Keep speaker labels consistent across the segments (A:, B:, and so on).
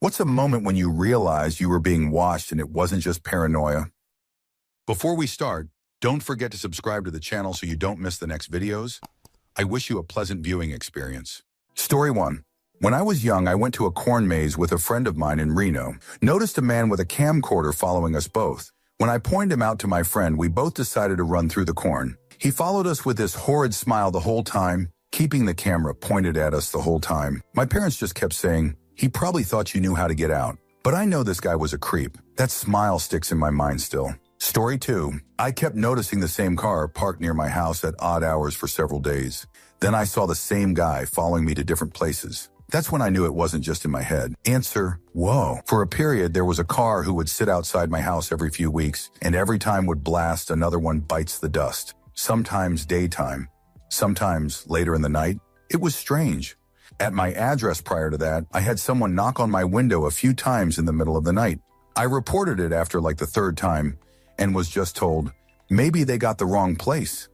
A: What's a moment when you realized you were being watched and it wasn't just paranoia? Before we start, don't forget to subscribe to the channel so you don't miss the next videos. I wish you a pleasant viewing experience. Story 1. When I was young, I went to a corn maze with a friend of mine in Reno. Noticed a man with a camcorder following us both. When I pointed him out to my friend, we both decided to run through the corn. He followed us with this horrid smile the whole time, keeping the camera pointed at us the whole time. My parents just kept saying, "He probably thought you knew how to get out." But I know this guy was a creep. That smile sticks in my mind still. Story 2. I kept noticing the same car parked near my house at odd hours for several days. Then I saw the same guy following me to different places. That's when I knew it wasn't just in my head. Answer: whoa. For a period, there was a car who would sit outside my house every few weeks, and every time would blast another one bites the dust. Sometimes daytime, sometimes later in the night. It was strange. At my address prior to that, I had someone knock on my window a few times in the middle of the night. I reported it after like the third time and was just told, maybe they got the wrong place.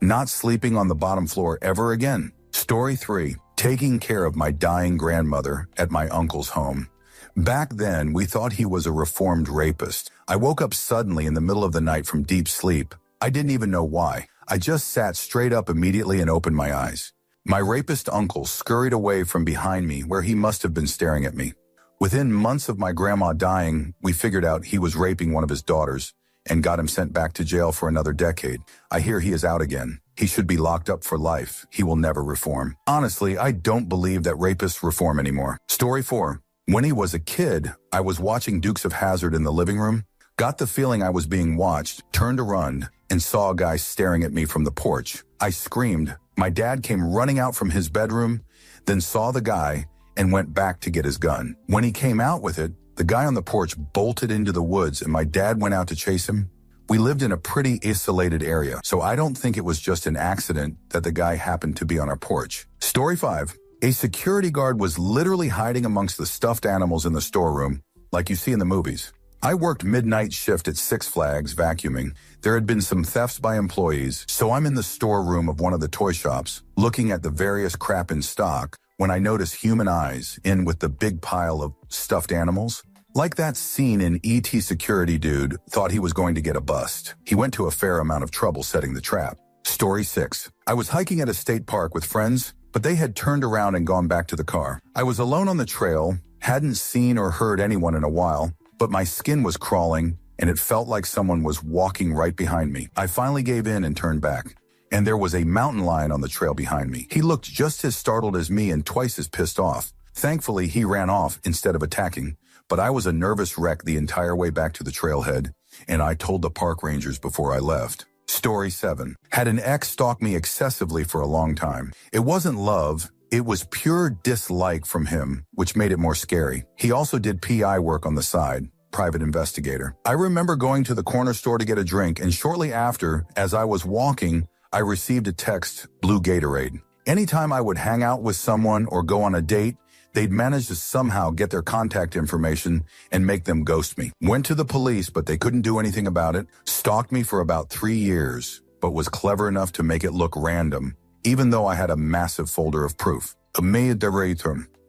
A: Not sleeping on the bottom floor ever again. Story 3. Taking care of my dying grandmother at my uncle's home. Back then, we thought he was a reformed rapist. I woke up suddenly in the middle of the night from deep sleep. I didn't even know why. I just sat straight up immediately and opened my eyes. My rapist uncle scurried away from behind me where he must have been staring at me. Within months of my grandma dying, we figured out he was raping one of his daughters and got him sent back to jail for another decade. I hear he is out again. He should be locked up for life. He will never reform. Honestly, I don't believe that rapists reform anymore. Story 4. When he was a kid, I was watching Dukes of Hazzard in the living room, got the feeling I was being watched, turned around, and saw a guy staring at me from the porch. I screamed. My dad came running out from his bedroom, then saw the guy and went back to get his gun. When he came out with it, the guy on the porch bolted into the woods and my dad went out to chase him. We lived in a pretty isolated area, so I don't think it was just an accident that the guy happened to be on our porch. Story 5. A security guard was literally hiding amongst the stuffed animals in the storeroom, like you see in the movies. I worked midnight shift at Six Flags vacuuming. There had been some thefts by employees, so I'm in the storeroom of one of the toy shops, looking at the various crap in stock, when I notice human eyes in with the big pile of stuffed animals. Like that scene in E.T. Security dude thought he was going to get a bust. He went to a fair amount of trouble setting the trap. Story 6. I was hiking at a state park with friends, but they had turned around and gone back to the car. I was alone on the trail, hadn't seen or heard anyone in a while, but my skin was crawling and it felt like someone was walking right behind me. I finally gave in and turned back, and there was a mountain lion on the trail behind me. He looked just as startled as me and twice as pissed off. Thankfully, he ran off instead of attacking. But I was a nervous wreck the entire way back to the trailhead, and I told the park rangers before I left. Story 7. Had an ex stalk me excessively for a long time. It wasn't love, it was pure dislike from him, which made it more scary. He also did PI work on the side, private investigator. I remember going to the corner store to get a drink, and shortly after, as I was walking, I received a text, "Blue Gatorade." Anytime I would hang out with someone or go on a date, they'd manage to somehow get their contact information and make them ghost me. Went to the police, but they couldn't do anything about it. Stalked me for about 3 years, but was clever enough to make it look random, even though I had a massive folder of proof.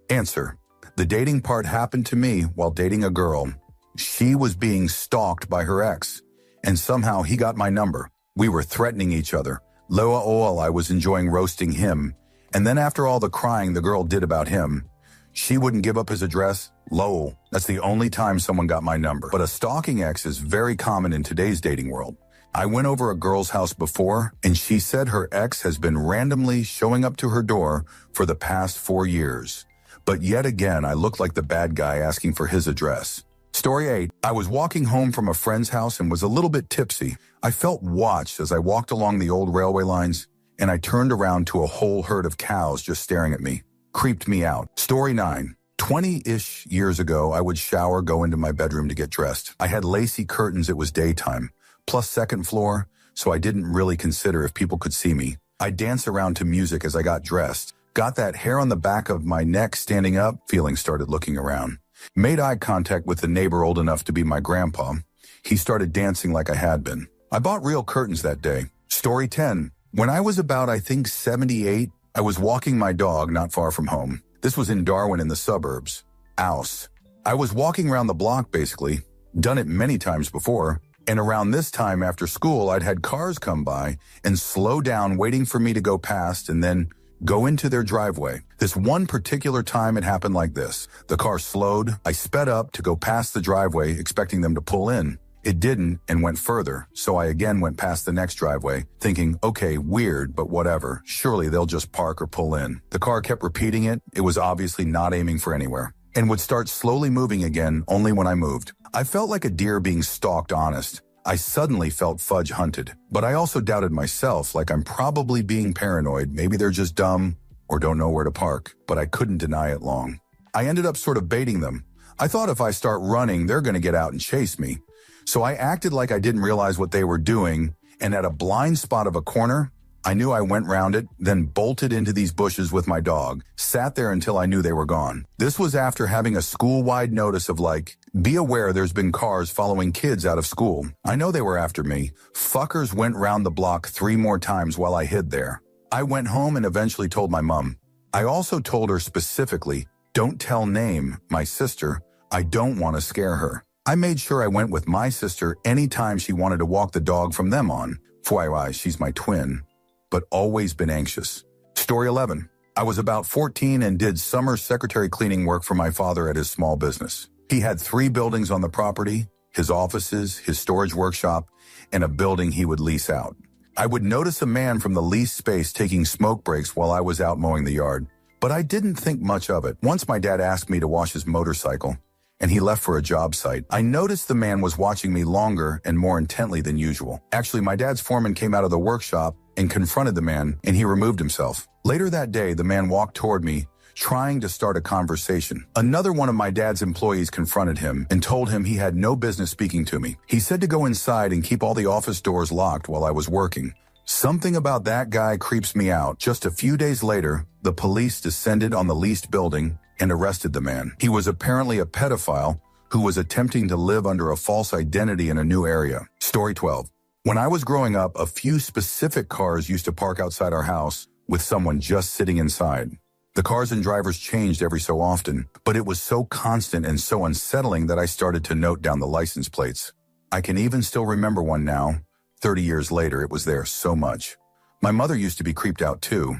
A: Answer. The dating part happened to me while dating a girl. She was being stalked by her ex, and somehow he got my number. We were threatening each other. Loa all, I was enjoying roasting him, and then after all the crying the girl did about him, she wouldn't give up his address. Lol, that's the only time someone got my number. But a stalking ex is very common in today's dating world. I went over a girl's house before, and she said her ex has been randomly showing up to her door for the past 4 years. But yet again, I looked like the bad guy asking for his address. Story 8. I was walking home from a friend's house and was a little bit tipsy. I felt watched as I walked along the old railway lines, and I turned around to a whole herd of cows just staring at me. Creeped me out. Story 9. 20-ish years ago, I would shower, go into my bedroom to get dressed. I had lacy curtains, it was daytime, plus second floor, so I didn't really consider if people could see me. I'd dance around to music as I got dressed. Got that hair on the back of my neck standing up, feeling started looking around. Made eye contact with the neighbor old enough to be my grandpa. He started dancing like I had been. I bought real curtains that day. Story 10. When I was about, I think, 78, I was walking my dog not far from home. This was in Darwin in the suburbs. Ouse. I was walking around the block basically, done it many times before, and around this time after school I'd had cars come by and slow down waiting for me to go past and then go into their driveway. This one particular time it happened like this. The car slowed, I sped up to go past the driveway expecting them to pull in. It didn't and went further, so I again went past the next driveway, thinking, okay, weird, but whatever. Surely they'll just park or pull in. The car kept repeating it. It was obviously not aiming for anywhere, and would start slowly moving again only when I moved. I felt like a deer being stalked, honest. I suddenly felt fudge hunted, but I also doubted myself, like I'm probably being paranoid. Maybe they're just dumb or don't know where to park, but I couldn't deny it long. I ended up sort of baiting them. I thought if I start running, they're going to get out and chase me. So I acted like I didn't realize what they were doing, and at a blind spot of a corner, I knew I went round it, then bolted into these bushes with my dog, sat there until I knew they were gone. This was after having a school-wide notice of like, be aware there's been cars following kids out of school. I know they were after me. Fuckers went round the block 3 more times while I hid there. I went home and eventually told my mom. I also told her specifically, don't tell Name, my sister. I don't want to scare her. I made sure I went with my sister anytime she wanted to walk the dog from them on. FYI, she's my twin, but always been anxious. Story 11. I was about 14 and did summer secretary cleaning work for my father at his small business. He had 3 buildings on the property, his offices, his storage workshop, and a building he would lease out. I would notice a man from the leased space taking smoke breaks while I was out mowing the yard, but I didn't think much of it. Once my dad asked me to wash his motorcycle, and he left for a job site. I noticed the man was watching me longer and more intently than usual. Actually, my dad's foreman came out of the workshop and confronted the man, and he removed himself. Later that day, the man walked toward me, trying to start a conversation. Another one of my dad's employees confronted him and told him he had no business speaking to me. He said to go inside and keep all the office doors locked while I was working. Something about that guy creeps me out. Just a few days later, the police descended on the leased building and arrested the man. He was apparently a pedophile who was attempting to live under a false identity in a new area. Story 12. When I was growing up, a few specific cars used to park outside our house with someone just sitting inside. The cars and drivers changed every so often, but it was so constant and so unsettling that I started to note down the license plates. I can even still remember one now. 30 years later, it was there so much. My mother used to be creeped out too,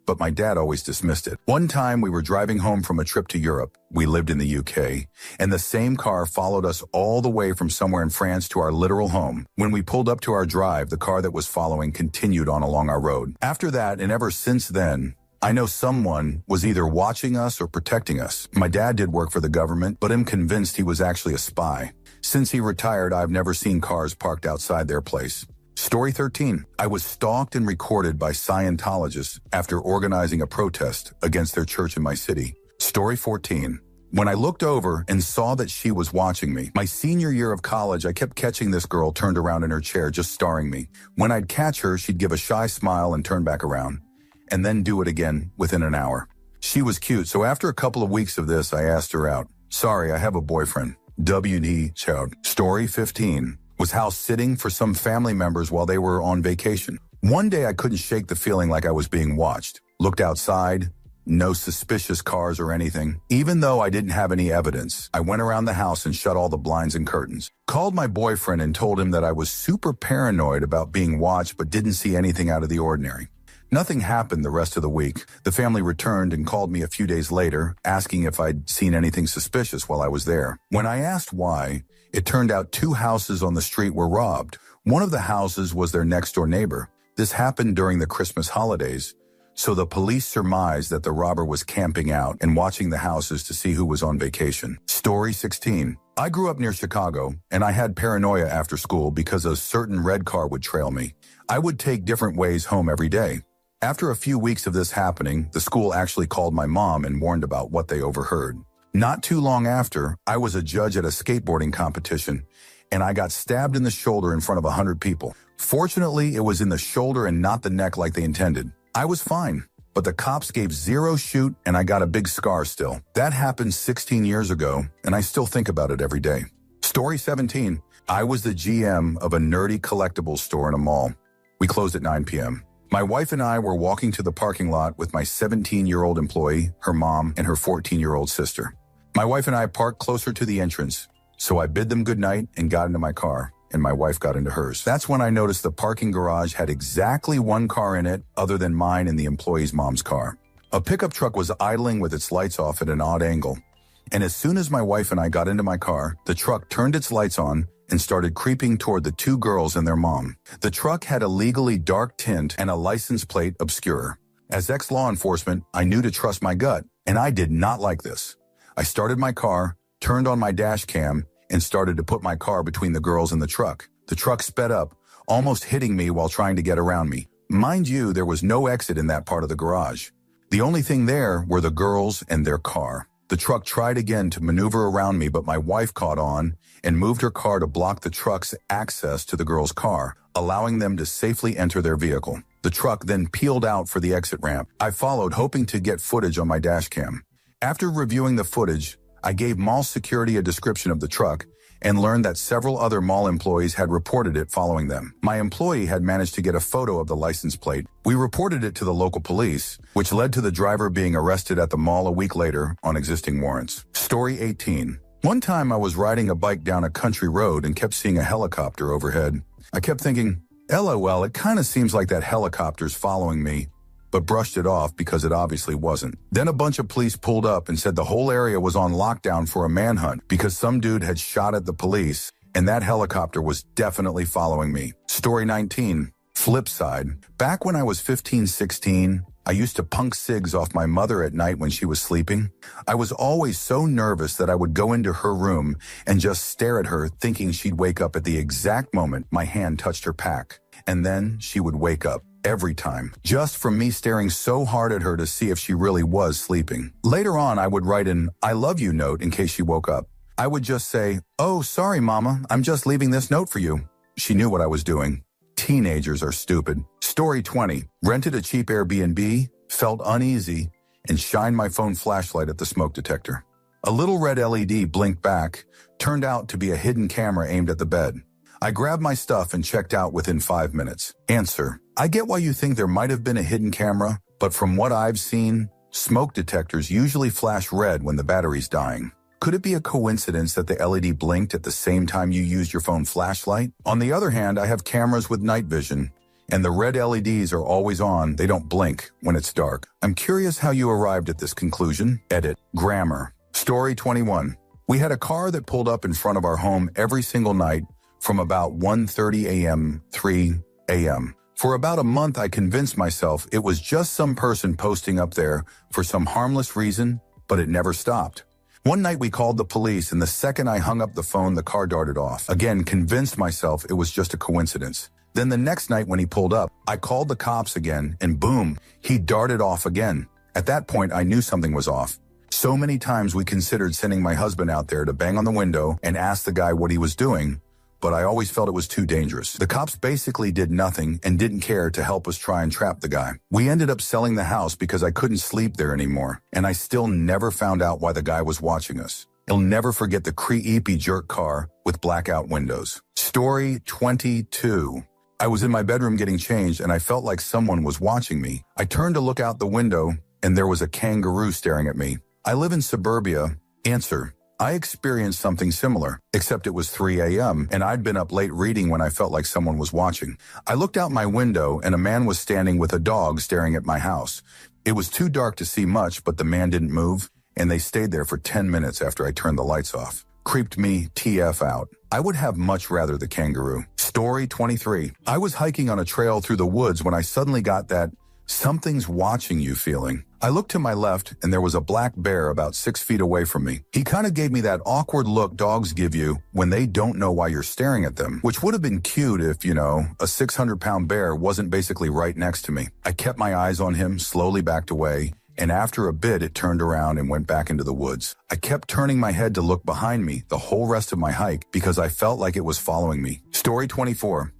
A: but my dad always dismissed it. One time we were driving home from a trip to Europe. We lived in the UK, and the same car followed us all the way from somewhere in France to our literal home. When we pulled up to our drive, the car that was following continued on along our road. After that, and ever since then, I know someone was either watching us or protecting us. My dad did work for the government, but I'm convinced he was actually a spy. Since he retired, I've never seen cars parked outside their place. Story 13. I was stalked and recorded by Scientologists after organizing a protest against their church in my city. Story 14. When I looked over and saw that she was watching me, my senior year of college, I kept catching this girl turned around in her chair just starring me. When I'd catch her, she'd give a shy smile and turn back around, and then do it again within an hour. She was cute, so after a couple of weeks of this, I asked her out. Sorry, I have a boyfriend. W.D. Child. Story 15. Was house sitting for some family members while they were on vacation. One day I couldn't shake the feeling like I was being watched. Looked outside, no suspicious cars or anything. Even though I didn't have any evidence, I went around the house and shut all the blinds and curtains. Called my boyfriend and told him that I was super paranoid about being watched but didn't see anything out of the ordinary. Nothing happened the rest of the week. The family returned and called me a few days later, asking if I'd seen anything suspicious while I was there. When I asked why, it turned out 2 houses on the street were robbed. One of the houses was their next-door neighbor. This happened during the Christmas holidays, so the police surmised that the robber was camping out and watching the houses to see who was on vacation. Story 16. I grew up near Chicago, and I had paranoia after school because a certain red car would trail me. I would take different ways home every day. After a few weeks of this happening, the school actually called my mom and warned about what they overheard. Not too long after, I was a judge at a skateboarding competition, and I got stabbed in the shoulder in front of 100 people. Fortunately, it was in the shoulder and not the neck like they intended. I was fine, but the cops gave 0 shoot, and I got a big scar still. That happened 16 years ago, and I still think about it every day. Story 17. I was the GM of a nerdy collectibles store in a mall. We closed at 9 p.m. My wife and I were walking to the parking lot with my 17-year-old employee, her mom, and her 14-year-old sister. My wife and I parked closer to the entrance, so I bid them goodnight and got into my car, and my wife got into hers. That's when I noticed the parking garage had exactly one car in it other than mine and the employee's mom's car. A pickup truck was idling with its lights off at an odd angle, and as soon as my wife and I got into my car, the truck turned its lights on and started creeping toward the two girls and their mom. The truck had a legally dark tint and a license plate obscure. As ex-law enforcement, I knew to trust my gut, and I did not like this. I started my car, turned on my dash cam, and started to put my car between the girls and the truck. The truck sped up, almost hitting me while trying to get around me. Mind you, there was no exit in that part of the garage. The only thing there were the girls and their car. The truck tried again to maneuver around me, but my wife caught on and moved her car to block the truck's access to the girls' car, allowing them to safely enter their vehicle. The truck then peeled out for the exit ramp. I followed, hoping to get footage on my dash cam. After reviewing the footage, I gave mall security a description of the truck and learned that several other mall employees had reported it following them. My employee had managed to get a photo of the license plate. We reported it to the local police, which led to the driver being arrested at the mall a week later on existing warrants. Story 18. One time I was riding a bike down a country road and kept seeing a helicopter overhead. I kept thinking, LOL, it kind of seems like that helicopter's following me, but brushed it off because it obviously wasn't. Then a bunch of police pulled up and said the whole area was on lockdown for a manhunt because some dude had shot at the police, and that helicopter was definitely following me. Story 19. Flip side. Back when I was 15, 16, I used to punk cigs off my mother at night when she was sleeping. I was always so nervous that I would go into her room and just stare at her, thinking she'd wake up at the exact moment my hand touched her pack. And then she would wake up. Every time, just from me staring so hard at her to see if she really was sleeping. Later on, I would write an "I love you" note in case she woke up. I would just say, "Oh, sorry, Mama, I'm just leaving this note for you." She knew what I was doing. Teenagers are stupid. Story 20. Rented a cheap Airbnb, felt uneasy, and shined my phone flashlight at the smoke detector. A little red LED blinked back, turned out to be a hidden camera aimed at the bed. I grabbed my stuff and checked out within 5 minutes. Answer. I get why you think there might have been a hidden camera, but from what I've seen, smoke detectors usually flash red when the battery's dying. Could it be a coincidence that the LED blinked at the same time you used your phone flashlight? On the other hand, I have cameras with night vision, and the red LEDs are always on. They don't blink when it's dark. I'm curious how you arrived at this conclusion. Edit. Grammar. Story 21. We had a car that pulled up in front of our home every single night from about 1:30 a.m., 3 a.m. For about a month, I convinced myself it was just some person posting up there for some harmless reason, but it never stopped. One night we called the police, and the second I hung up the phone, the car darted off. Again, convinced myself it was just a coincidence. Then the next night when he pulled up, I called the cops again, and boom, he darted off again. At that point, I knew something was off. So many times we considered sending my husband out there to bang on the window and ask the guy what he was doing, but I always felt it was too dangerous. The cops basically did nothing and didn't care to help us try and trap the guy. We ended up selling the house because I couldn't sleep there anymore, and I still never found out why the guy was watching us. I'll never forget the creepy jerk car with blackout windows. Story 22. I was in my bedroom getting changed, and I felt like someone was watching me. I turned to look out the window, and there was a kangaroo staring at me. I live in suburbia. Answer. I experienced something similar, except it was 3 a.m., and I'd been up late reading when I felt like someone was watching. I looked out my window, and a man was standing with a dog staring at my house. It was too dark to see much, but the man didn't move, and they stayed there for 10 minutes after I turned the lights off. Creeped me TF out. I would have much rather the kangaroo. Story 23. I was hiking on a trail through the woods when I suddenly got that something's watching you feeling. I looked to my left, and there was a black bear about 6 feet away from me. He kind of gave me that awkward look dogs give you when they don't know why you're staring at them, which would have been cute if, a 600-pound bear wasn't basically right next to me. I kept my eyes on him, slowly backed away, and after a bit, it turned around and went back into the woods. I kept turning my head to look behind me the whole rest of my hike because I felt like it was following me. Story 24.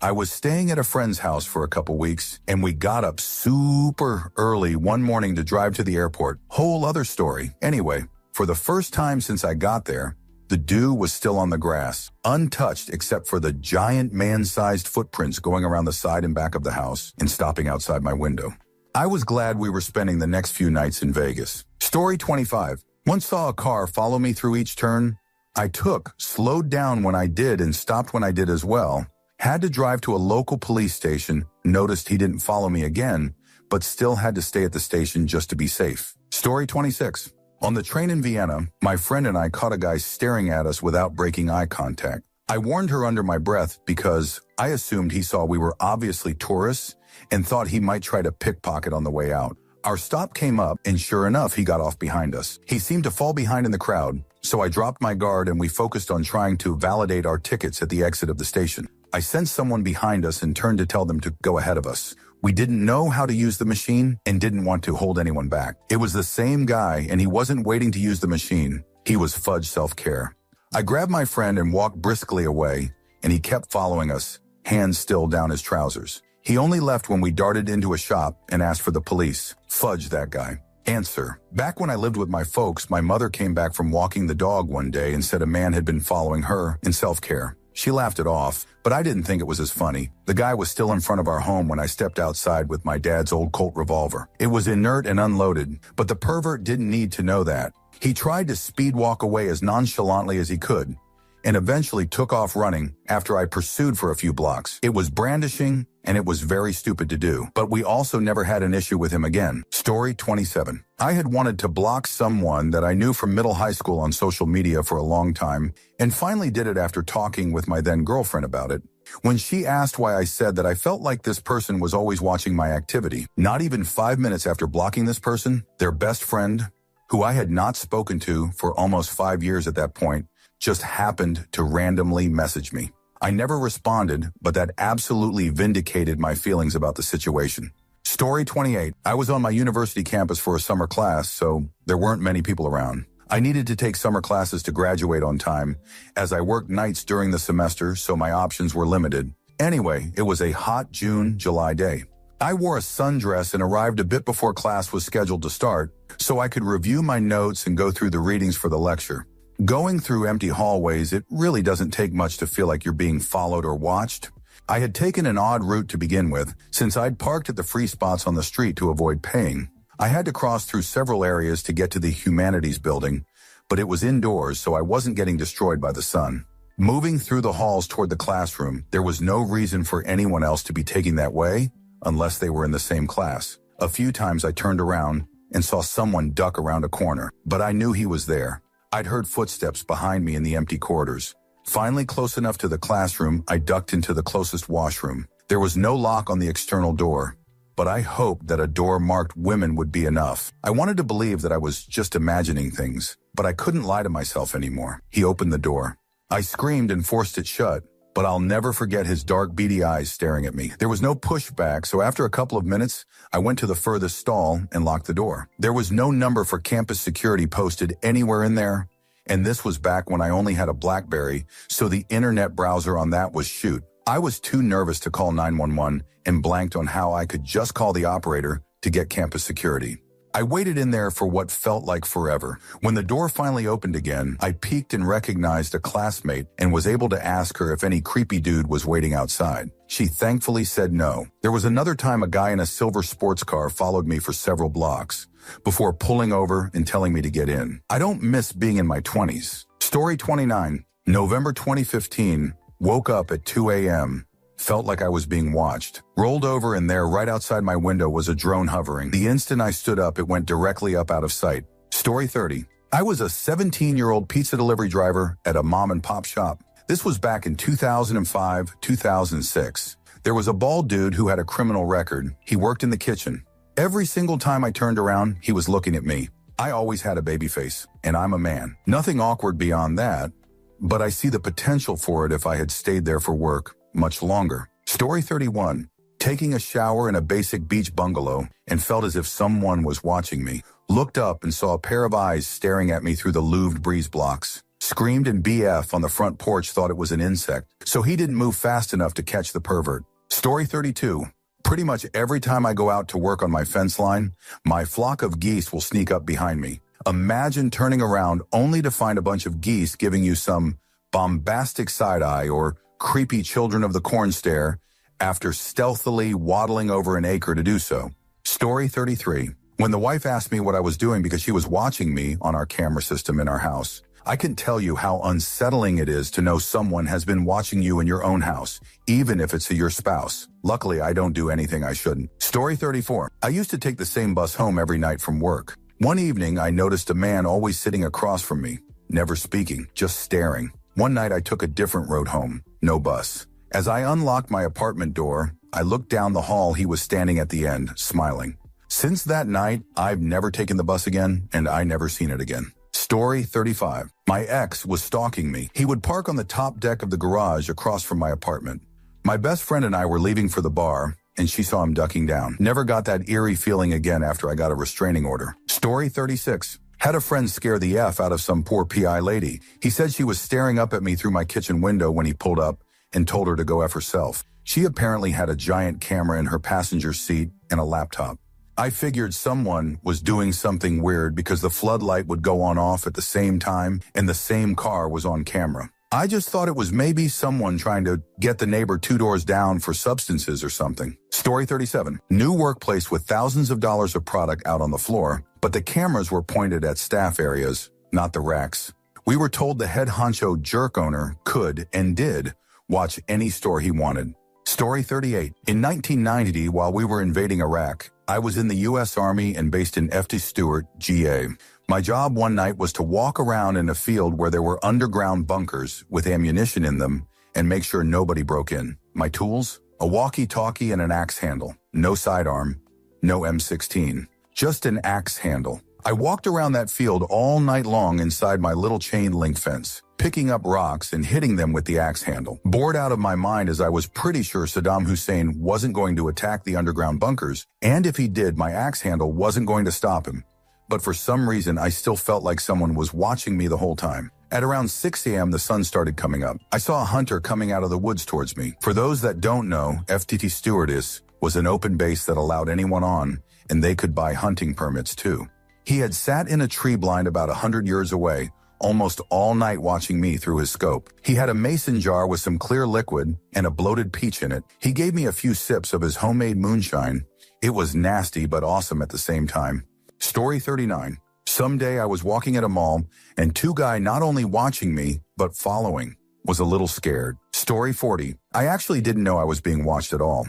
A: I was staying at a friend's house for a couple weeks, and we got up super early one morning to drive to the airport. Whole other story. Anyway, for the first time since I got there, the dew was still on the grass, untouched except for the giant man-sized footprints going around the side and back of the house and stopping outside my window. I was glad we were spending the next few nights in Vegas. Story 25. Once saw a car follow me through each turn. I slowed down when I did and stopped when I did as well. Had to drive to a local police station, noticed he didn't follow me again, but still had to stay at the station just to be safe. Story 26. On the train in Vienna, my friend and I caught a guy staring at us without breaking eye contact. I warned her under my breath because I assumed he saw we were obviously tourists and thought he might try to pickpocket on the way out. Our stop came up, and sure enough, he got off behind us. He seemed to fall behind in the crowd, so I dropped my guard and we focused on trying to validate our tickets at the exit of the station. I sensed someone behind us and turned to tell them to go ahead of us. We didn't know how to use the machine and didn't want to hold anyone back. It was the same guy, and he wasn't waiting to use the machine. He was fudge self-care. I grabbed my friend and walked briskly away, and he kept following us, hands still down his trousers. He only left when we darted into a shop and asked for the police. Fudge that guy. Answer. Back when I lived with my folks, my mother came back from walking the dog one day and said a man had been following her in self-care. She laughed it off, but I didn't think it was as funny. The guy was still in front of our home when I stepped outside with my dad's old Colt revolver. It was inert and unloaded, but the pervert didn't need to know that. He tried to speed walk away as nonchalantly as he could, and eventually took off running after I pursued for a few blocks. It was brandishing, and it was very stupid to do, but we also never had an issue with him again. Story 27. I had wanted to block someone that I knew from middle high school on social media for a long time, and finally did it after talking with my then girlfriend about it. When she asked why, I said that I felt like this person was always watching my activity. Not even 5 minutes after blocking this person, their best friend, who I had not spoken to for almost 5 years at that point, just happened to randomly message me. I never responded, but that absolutely vindicated my feelings about the situation. Story 28. I was on my university campus for a summer class, so there weren't many people around. I needed to take summer classes to graduate on time, as I worked nights during the semester, so my options were limited. Anyway, it was a hot July day. I wore a sundress and arrived a bit before class was scheduled to start, so I could review my notes and go through the readings for the lecture. Going through empty hallways, it really doesn't take much to feel like you're being followed or watched. I had taken an odd route to begin with, since I'd parked at the free spots on the street to avoid paying. I had to cross through several areas to get to the humanities building, but it was indoors, so I wasn't getting destroyed by the sun. Moving through the halls toward the classroom, there was no reason for anyone else to be taking that way, unless they were in the same class. A few times I turned around and saw someone duck around a corner, but I knew he was there. I'd heard footsteps behind me in the empty corridors. Finally close enough to the classroom, I ducked into the closest washroom. There was no lock on the external door, but I hoped that a door marked women would be enough. I wanted to believe that I was just imagining things, but I couldn't lie to myself anymore. He opened the door. I screamed and forced it shut, but I'll never forget his dark, beady eyes staring at me. There was no pushback, so after a couple of minutes, I went to the furthest stall and locked the door. There was no number for campus security posted anywhere in there, and this was back when I only had a BlackBerry, so the internet browser on that was shoot. I was too nervous to call 911 and blanked on how I could just call the operator to get campus security. I waited in there for what felt like forever. When the door finally opened again, I peeked and recognized a classmate and was able to ask her if any creepy dude was waiting outside. She thankfully said no. There was another time a guy in a silver sports car followed me for several blocks before pulling over and telling me to get in. I don't miss being in my 20s. Story 29. November 2015. Woke up at 2 a.m. Felt like I was being watched. Rolled over, and there, right outside my window, was a drone hovering. The instant I stood up, it went directly up out of sight. Story 30. I was a 17-year-old pizza delivery driver at a mom-and-pop shop. This was back in 2005, 2006. There was a bald dude who had a criminal record. He worked in the kitchen. Every single time I turned around, he was looking at me. I always had a baby face, and I'm a man. Nothing awkward beyond that, but I see the potential for it if I had stayed there for work much longer. Story 31. Taking a shower in a basic beach bungalow and felt as if someone was watching me. Looked up and saw a pair of eyes staring at me through the louved breeze blocks. Screamed, and BF on the front porch thought it was an insect, so he didn't move fast enough to catch the pervert. Story 32. Pretty much every time I go out to work on my fence line, my flock of geese will sneak up behind me. Imagine turning around only to find a bunch of geese giving you some bombastic side-eye or creepy children of the corn stare after stealthily waddling over an acre to do so. Story 33. When the wife asked me what I was doing because she was watching me on our camera system in our house, I can tell you how unsettling it is to know someone has been watching you in your own house, even if it's your spouse. Luckily, I don't do anything I shouldn't. Story 34. I used to take the same bus home every night from work. One evening, I noticed a man always sitting across from me, never speaking, just staring. One night, I took a different road home, no bus. As I unlocked my apartment door, I looked down the hall. He was standing at the end, smiling. Since that night, I've never taken the bus again, and I never seen it again. Story 35. My ex was stalking me. He would park on the top deck of the garage across from my apartment. My best friend and I were leaving for the bar, and she saw him ducking down. Never got that eerie feeling again after I got a restraining order. Story 36. Had a friend scare the F out of some poor PI lady. He said she was staring up at me through my kitchen window when he pulled up and told her to go F herself. She apparently had a giant camera in her passenger seat and a laptop. I figured someone was doing something weird because the floodlight would go on off at the same time and the same car was on camera. I just thought it was maybe someone trying to get the neighbor 2 doors down for substances or something. Story 37. New workplace with thousands of dollars of product out on the floor, but the cameras were pointed at staff areas, not the racks. We were told the head honcho jerk owner could and did watch any store he wanted. Story 38. In 1990, while we were invading Iraq, I was in the U.S. Army and based in F.T. Stewart, GA. My job one night was to walk around in a field where there were underground bunkers with ammunition in them and make sure nobody broke in. My tools? A walkie-talkie and an axe handle. No sidearm. No M16. Just an axe handle. I walked around that field all night long inside my little chain link fence, picking up rocks and hitting them with the axe handle. Bored out of my mind as I was pretty sure Saddam Hussein wasn't going to attack the underground bunkers, and if he did, my axe handle wasn't going to stop him. But for some reason, I still felt like someone was watching me the whole time. At around 6 a.m., the sun started coming up. I saw a hunter coming out of the woods towards me. For those that don't know, FTT Stewardess was an open base that allowed anyone on, and they could buy hunting permits too. He had sat in a tree blind about 100 yards away, almost all night watching me through his scope. He had a mason jar with some clear liquid and a bloated peach in it. He gave me a few sips of his homemade moonshine. It was nasty but awesome at the same time. Story 39. Someday I was walking at a mall and 2 guys not only watching me, but following. Was a little scared. Story 40. I actually didn't know I was being watched at all.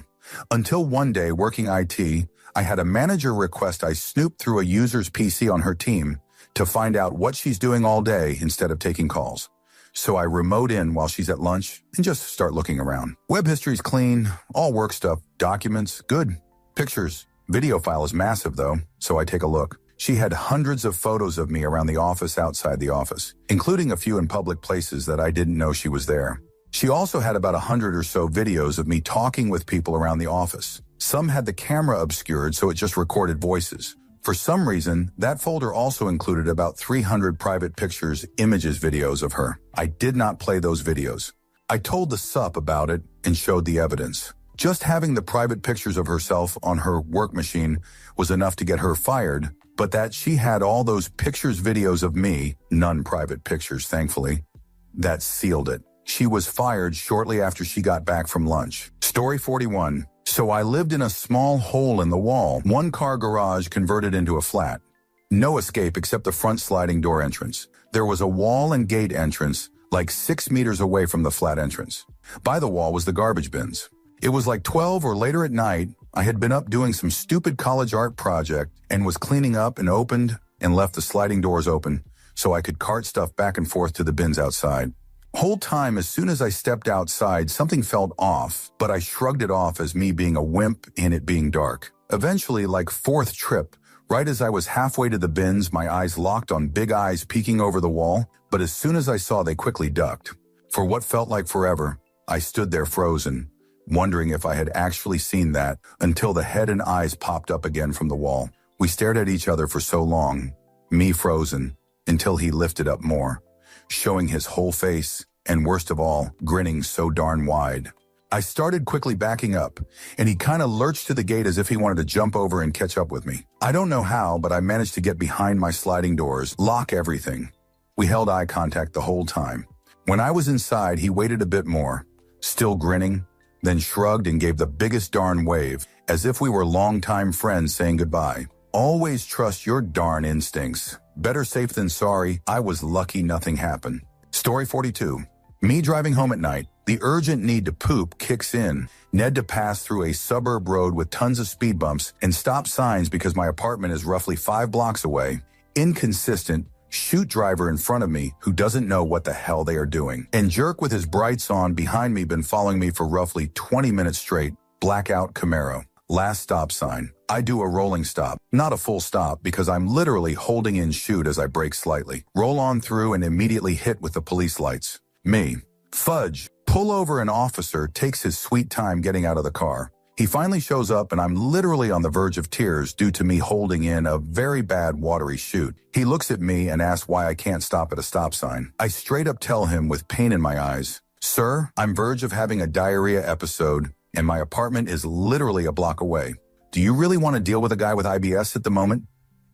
A: Until one day working IT, I had a manager request I snoop through a user's PC on her team to find out what she's doing all day instead of taking calls. So I remote in while she's at lunch and just start looking around. Web history's clean, all work stuff, documents, good. Pictures. Video file is massive though, so I take a look. She had hundreds of photos of me around the office, outside the office, including a few in public places that I didn't know she was there. She also had about 100 or so videos of me talking with people around the office. Some had the camera obscured, so it just recorded voices. For some reason, that folder also included about 300 private pictures, images, videos of her. I did not play those videos. I told the SUP about it and showed the evidence. Just having the private pictures of herself on her work machine was enough to get her fired, but that she had all those pictures, videos of me, none private pictures, thankfully, that sealed it. She was fired shortly after she got back from lunch. Story 41. So I lived in a small hole in the wall, 1-car garage converted into a flat. No escape except the front sliding door entrance. There was a wall and gate entrance like 6 meters away from the flat entrance. By the wall was the garbage bins. It was like 12 or later at night. I had been up doing some stupid college art project and was cleaning up and opened and left the sliding doors open so I could cart stuff back and forth to the bins outside. Whole time, as soon as I stepped outside, something felt off, but I shrugged it off as me being a wimp and it being dark. Eventually, like 4th trip, right as I was halfway to the bins, my eyes locked on big eyes peeking over the wall, but as soon as I saw, they quickly ducked. For what felt like forever, I stood there frozen, wondering if I had actually seen that, until the head and eyes popped up again from the wall. We stared at each other for so long, me frozen, until he lifted up more, showing his whole face, and worst of all, grinning so darn wide. I started quickly backing up, and he kind of lurched to the gate as if he wanted to jump over and catch up with me. I don't know how, but I managed to get behind my sliding doors, lock everything. We held eye contact the whole time. When I was inside, he waited a bit more, still grinning, then shrugged and gave the biggest darn wave, as if we were longtime friends saying goodbye. Always trust your darn instincts. Better safe than sorry. I was lucky nothing happened. Story 42. Me driving home at night. The urgent need to poop kicks in. Need to pass through a suburb road with tons of speed bumps and stop signs because my apartment is roughly 5 blocks away. Inconsistent, shoot driver in front of me who doesn't know what the hell they are doing. And jerk with his brights on behind me been following me for roughly 20 minutes straight. Blackout Camaro. Last stop sign. I do a rolling stop, not a full stop because I'm literally holding in shoot as I brake slightly. Roll on through and immediately hit with the police lights. Me. Fudge. Pull over an officer takes his sweet time getting out of the car. He finally shows up and I'm literally on the verge of tears due to me holding in a very bad watery chute. He looks at me and asks why I can't stop at a stop sign. I straight up tell him with pain in my eyes, "Sir, I'm verge of having a diarrhea episode and my apartment is literally a block away. Do you really want to deal with a guy with IBS at the moment?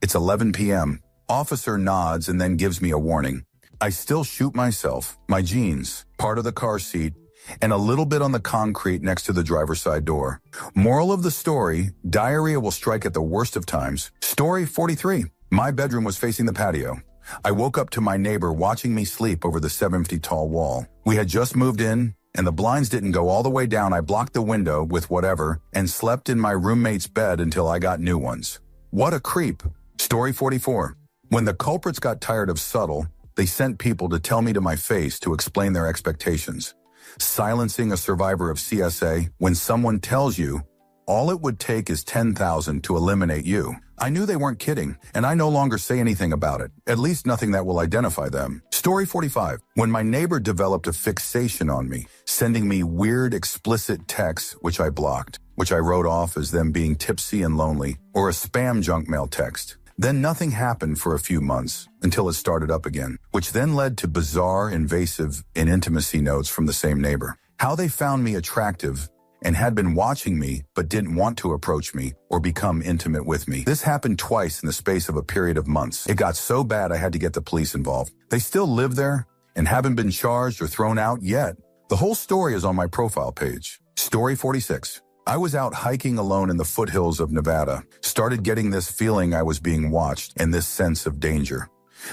A: It's 11 p.m. Officer nods and then gives me a warning. I still shoot myself, my jeans, part of the car seat, and a little bit on the concrete next to the driver's side door. Moral of the story, diarrhea will strike at the worst of times. Story 43. My bedroom was facing the patio. I woke up to my neighbor watching me sleep over the 7-feet tall wall. We had just moved in, and the blinds didn't go all the way down. I blocked the window with whatever and slept in my roommate's bed until I got new ones. What a creep. Story 44. When the culprits got tired of subtle, they sent people to tell me to my face to explain their expectations. Silencing a survivor of CSA when someone tells you all it would take is 10,000 to eliminate you. I knew they weren't kidding, and I no longer say anything about it, at least nothing that will identify them. Story 45. When my neighbor developed a fixation on me, sending me weird, explicit texts, which I blocked, which I wrote off as them being tipsy and lonely, or a spam junk mail text. Then nothing happened for a few months until it started up again, which then led to bizarre, invasive, and intimacy notes from the same neighbor. How they found me attractive and had been watching me but didn't want to approach me or become intimate with me. This happened twice in the space of a period of months. It got so bad I had to get the police involved. They still live there and haven't been charged or thrown out yet. The whole story is on my profile page. Story 46. I was out hiking alone in the foothills of Nevada, started getting this feeling I was being watched and this sense of danger.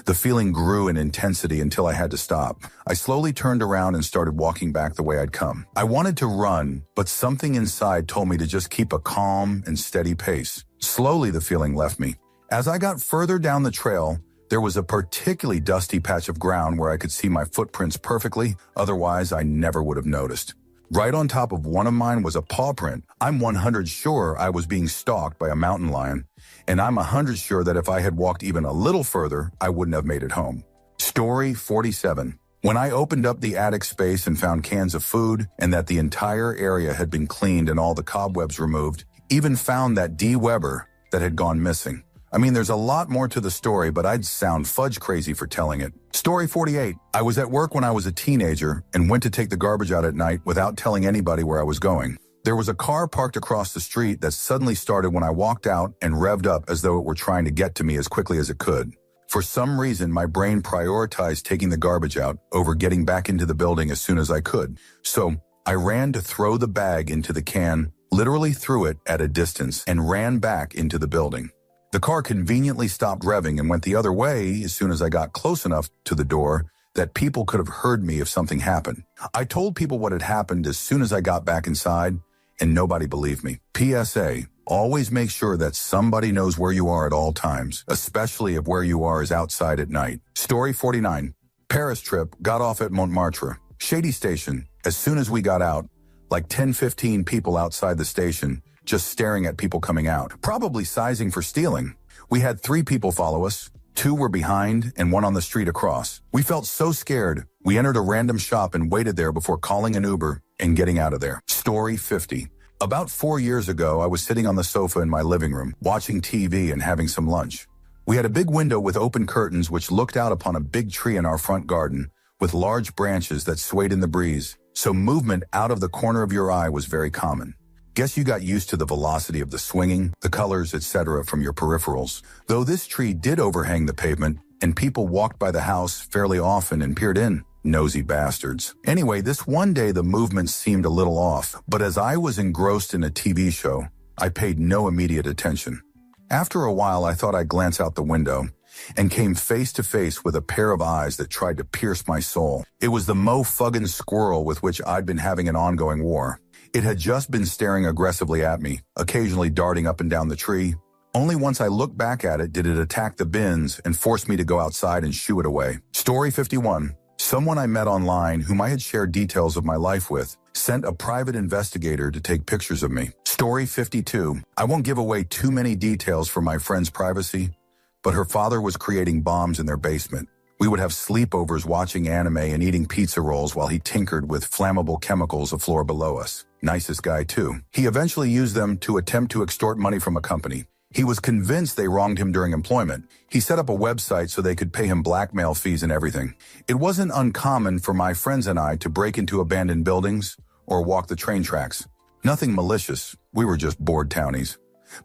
A: The feeling grew in intensity until I had to stop. I slowly turned around and started walking back the way I'd come. I wanted to run, but something inside told me to just keep a calm and steady pace. Slowly the feeling left me. As I got further down the trail, there was a particularly dusty patch of ground where I could see my footprints perfectly, otherwise I never would have noticed. Right on top of one of mine was a paw print. I'm 100 sure I was being stalked by a mountain lion, and I'm 100 sure that if I had walked even a little further, I wouldn't have made it home. Story 47. When I opened up the attic space and found cans of food, and that the entire area had been cleaned and all the cobwebs removed, even found that D. Weber that had gone missing. I mean, there's a lot more to the story, but I'd sound fudge crazy for telling it. Story 48. I was at work when I was a teenager and went to take the garbage out at night without telling anybody where I was going. There was a car parked across the street that suddenly started when I walked out and revved up as though it were trying to get to me as quickly as it could. For some reason, my brain prioritized taking the garbage out over getting back into the building as soon as I could. So I ran to throw the bag into the can, literally threw it at a distance, and ran back into the building. The car conveniently stopped revving and went the other way as soon as I got close enough to the door that people could have heard me if something happened. I told people what had happened as soon as I got back inside, and nobody believed me. PSA, always make sure that somebody knows where you are at all times, especially if where you are is outside at night. Story 49. Paris trip, got off at Montmartre. Shady station. As soon as we got out, like 10-15 people outside the station, just staring at people coming out, probably sizing for stealing. We had 3 people follow us, 2 were behind and 1 on the street across. We felt so scared, we entered a random shop and waited there before calling an Uber and getting out of there. Story 50. About 4 years ago, I was sitting on the sofa in my living room, watching TV and having some lunch. We had a big window with open curtains which looked out upon a big tree in our front garden with large branches that swayed in the breeze, so movement out of the corner of your eye was very common. Guess you got used to the velocity of the swinging, the colors, etc. from your peripherals. Though this tree did overhang the pavement, and people walked by the house fairly often and peered in. Nosy bastards. Anyway, this one day the movement seemed a little off, but as I was engrossed in a TV show, I paid no immediate attention. After a while, I thought I'd glance out the window and came face to face with a pair of eyes that tried to pierce my soul. It was the mo-fuggin' squirrel with which I'd been having an ongoing war. It had just been staring aggressively at me, occasionally darting up and down the tree. Only once I looked back at it did it attack the bins and force me to go outside and shoo it away. Story 51. Someone I met online whom I had shared details of my life with sent a private investigator to take pictures of me. Story 52. I won't give away too many details for my friend's privacy, but her father was creating bombs in their basement. We would have sleepovers watching anime and eating pizza rolls while he tinkered with flammable chemicals a floor below us. Nicest guy too. He eventually used them to attempt to extort money from a company. He was convinced they wronged him during employment. He set up a website so they could pay him blackmail fees and everything. It wasn't uncommon for my friends and I to break into abandoned buildings or walk the train tracks. Nothing malicious. We were just bored townies.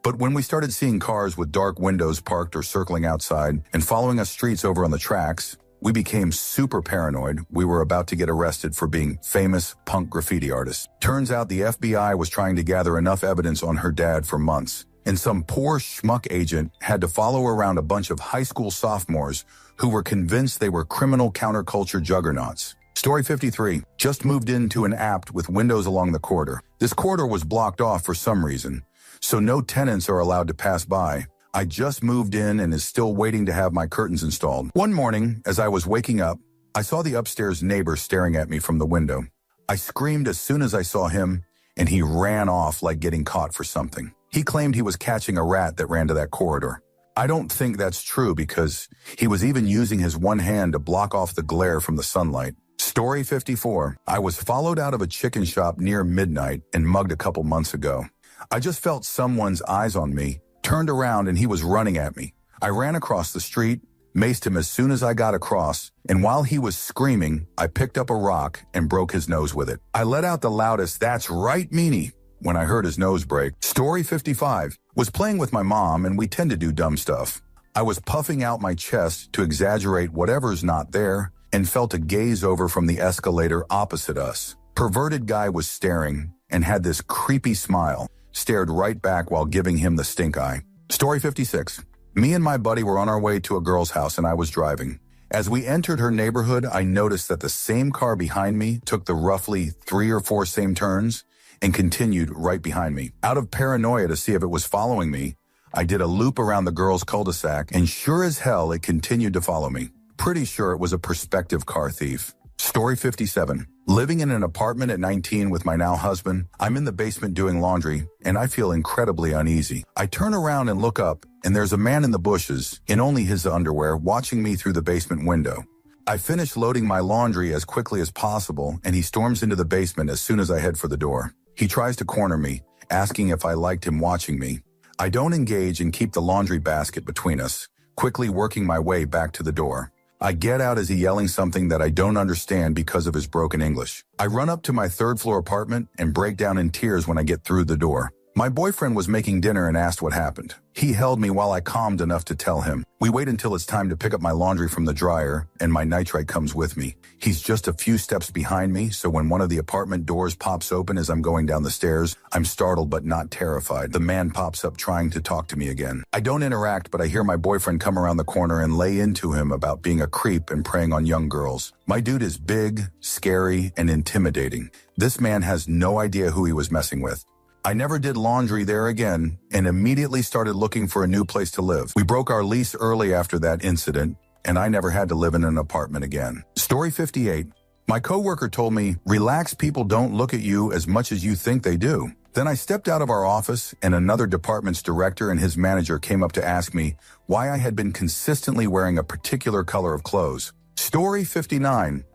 A: But when we started seeing cars with dark windows parked or circling outside and following us streets over on the tracks, we became super paranoid. We were about to get arrested for being famous punk graffiti artists. Turns out the FBI was trying to gather enough evidence on her dad for months, and some poor schmuck agent had to follow around a bunch of high school sophomores who were convinced they were criminal counterculture juggernauts. Story 53. Just moved into an apt with windows along the corridor. This corridor was blocked off for some reason, so no tenants are allowed to pass by. I just moved in and is still waiting to have my curtains installed. One morning, as I was waking up, I saw the upstairs neighbor staring at me from the window. I screamed as soon as I saw him, and he ran off like getting caught for something. He claimed he was catching a rat that ran to that corridor. I don't think that's true because he was even using his one hand to block off the glare from the sunlight. Story 54. I was followed out of a chicken shop near midnight and mugged a couple months ago. I just felt someone's eyes on me, turned around, and he was running at me. I ran across the street, maced him as soon as I got across, and while he was screaming, I picked up a rock and broke his nose with it. I let out the loudest, "That's right, meanie," when I heard his nose break. Story 55. Was playing with my mom, and we tend to do dumb stuff. I was puffing out my chest to exaggerate whatever's not there and felt a gaze over from the escalator opposite us. Perverted guy was staring and had this creepy smile, stared right back while giving him the stink eye. Story 56. Me and my buddy were on our way to a girl's house and I was driving. As we entered her neighborhood, I noticed that the same car behind me took the roughly 3 or 4 same turns and continued right behind me. Out of paranoia to see if it was following me, I did a loop around the girl's cul-de-sac, and sure as hell it continued to follow me. Pretty sure it was a prospective car thief. Story 57. Living in an apartment at 19 with my now husband, I'm in the basement doing laundry, and I feel incredibly uneasy. I turn around and look up, and there's a man in the bushes, in only his underwear, watching me through the basement window. I finish loading my laundry as quickly as possible, and he storms into the basement as soon as I head for the door. He tries to corner me, asking if I liked him watching me. I don't engage and keep the laundry basket between us, quickly working my way back to the door. I get out as he yelling something that I don't understand because of his broken English. I run up to my 3rd floor apartment and break down in tears when I get through the door. My boyfriend was making dinner and asked what happened. He held me while I calmed enough to tell him. We wait until it's time to pick up my laundry from the dryer, and my nitrite comes with me. He's just a few steps behind me, so when one of the apartment doors pops open as I'm going down the stairs, I'm startled but not terrified. The man pops up trying to talk to me again. I don't interact, but I hear my boyfriend come around the corner and lay into him about being a creep and preying on young girls. My dude is big, scary, and intimidating. This man has no idea who he was messing with. I never did laundry there again and immediately started looking for a new place to live. We broke our lease early after that incident, and I never had to live in an apartment again. Story 58. My coworker told me, relax, people don't look at you as much as you think they do. Then I stepped out of our office and another department's director and his manager came up to ask me why I had been consistently wearing a particular color of clothes. Story 59.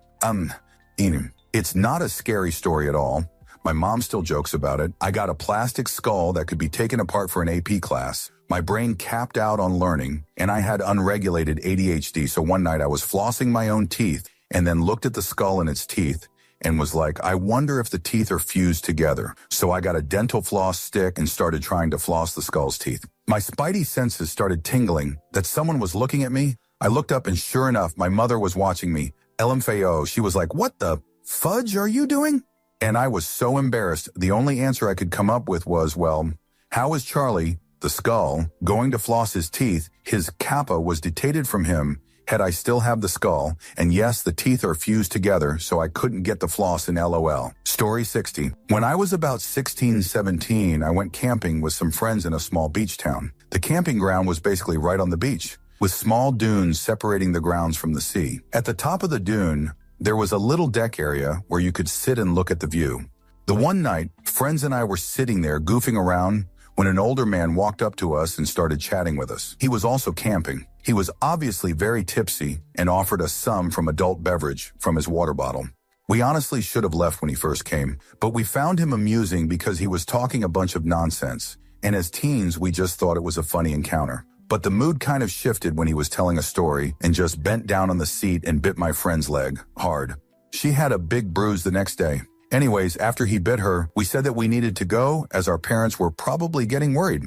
A: It's not a scary story at all. My mom still jokes about it. I got a plastic skull that could be taken apart for an AP class. My brain capped out on learning, and I had unregulated ADHD, so one night I was flossing my own teeth and then looked at the skull and its teeth and was like, I wonder if the teeth are fused together. So I got a dental floss stick and started trying to floss the skull's teeth. My spidey senses started tingling that someone was looking at me. I looked up and sure enough, my mother was watching me. LMFAO, she was like, what the fudge are you doing? And I was so embarrassed, the only answer I could come up with was, well, how is Charlie, the skull, going to floss his teeth, his kappa was detated from him. Head, I still have the skull, and yes, the teeth are fused together, so I couldn't get the floss in LOL. Story 60. When I was about 16, 17, I went camping with some friends in a small beach town. The camping ground was basically right on the beach, with small dunes separating the grounds from the sea. At the top of the dune, there was a little deck area where you could sit and look at the view. The one night, friends and I were sitting there goofing around when an older man walked up to us and started chatting with us. He was also camping. He was obviously very tipsy and offered us some from adult beverage from his water bottle. We honestly should have left when he first came, but we found him amusing because he was talking a bunch of nonsense, and as teens, we just thought it was a funny encounter. But the mood kind of shifted when he was telling a story and just bent down on the seat and bit my friend's leg hard. She had a big bruise the next day. Anyways, after he bit her, we said that we needed to go as our parents were probably getting worried.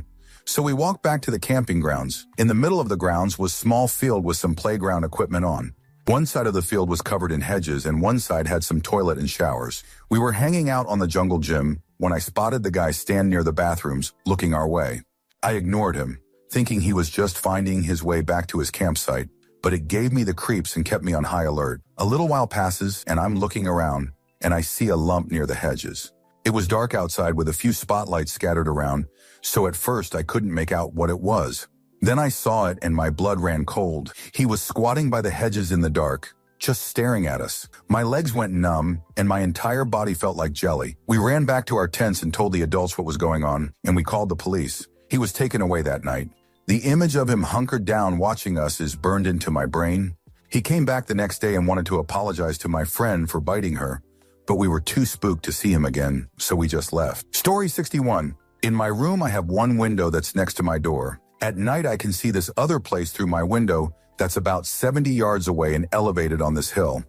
A: So we walked back to the camping grounds. In the middle of the grounds was a small field with some playground equipment on. One side of the field was covered in hedges and one side had some toilet and showers. We were hanging out on the jungle gym when I spotted the guy stand near the bathrooms, looking our way. I ignored him, thinking he was just finding his way back to his campsite, but it gave me the creeps and kept me on high alert. A little while passes and I'm looking around, and I see a lump near the hedges. It was dark outside with a few spotlights scattered around, so at first I couldn't make out what it was. Then I saw it and my blood ran cold. He was squatting by the hedges in the dark, just staring at us. My legs went numb and my entire body felt like jelly. We ran back to our tents and told the adults what was going on, and we called the police. He was taken away that night. The image of him hunkered down watching us is burned into my brain. He came back the next day and wanted to apologize to my friend for biting her, but we were too spooked to see him again, so we just left. Story 61. In my room, I have one window that's next to my door. At night, I can see this other place through my window that's about 70 yards away and elevated on this hill.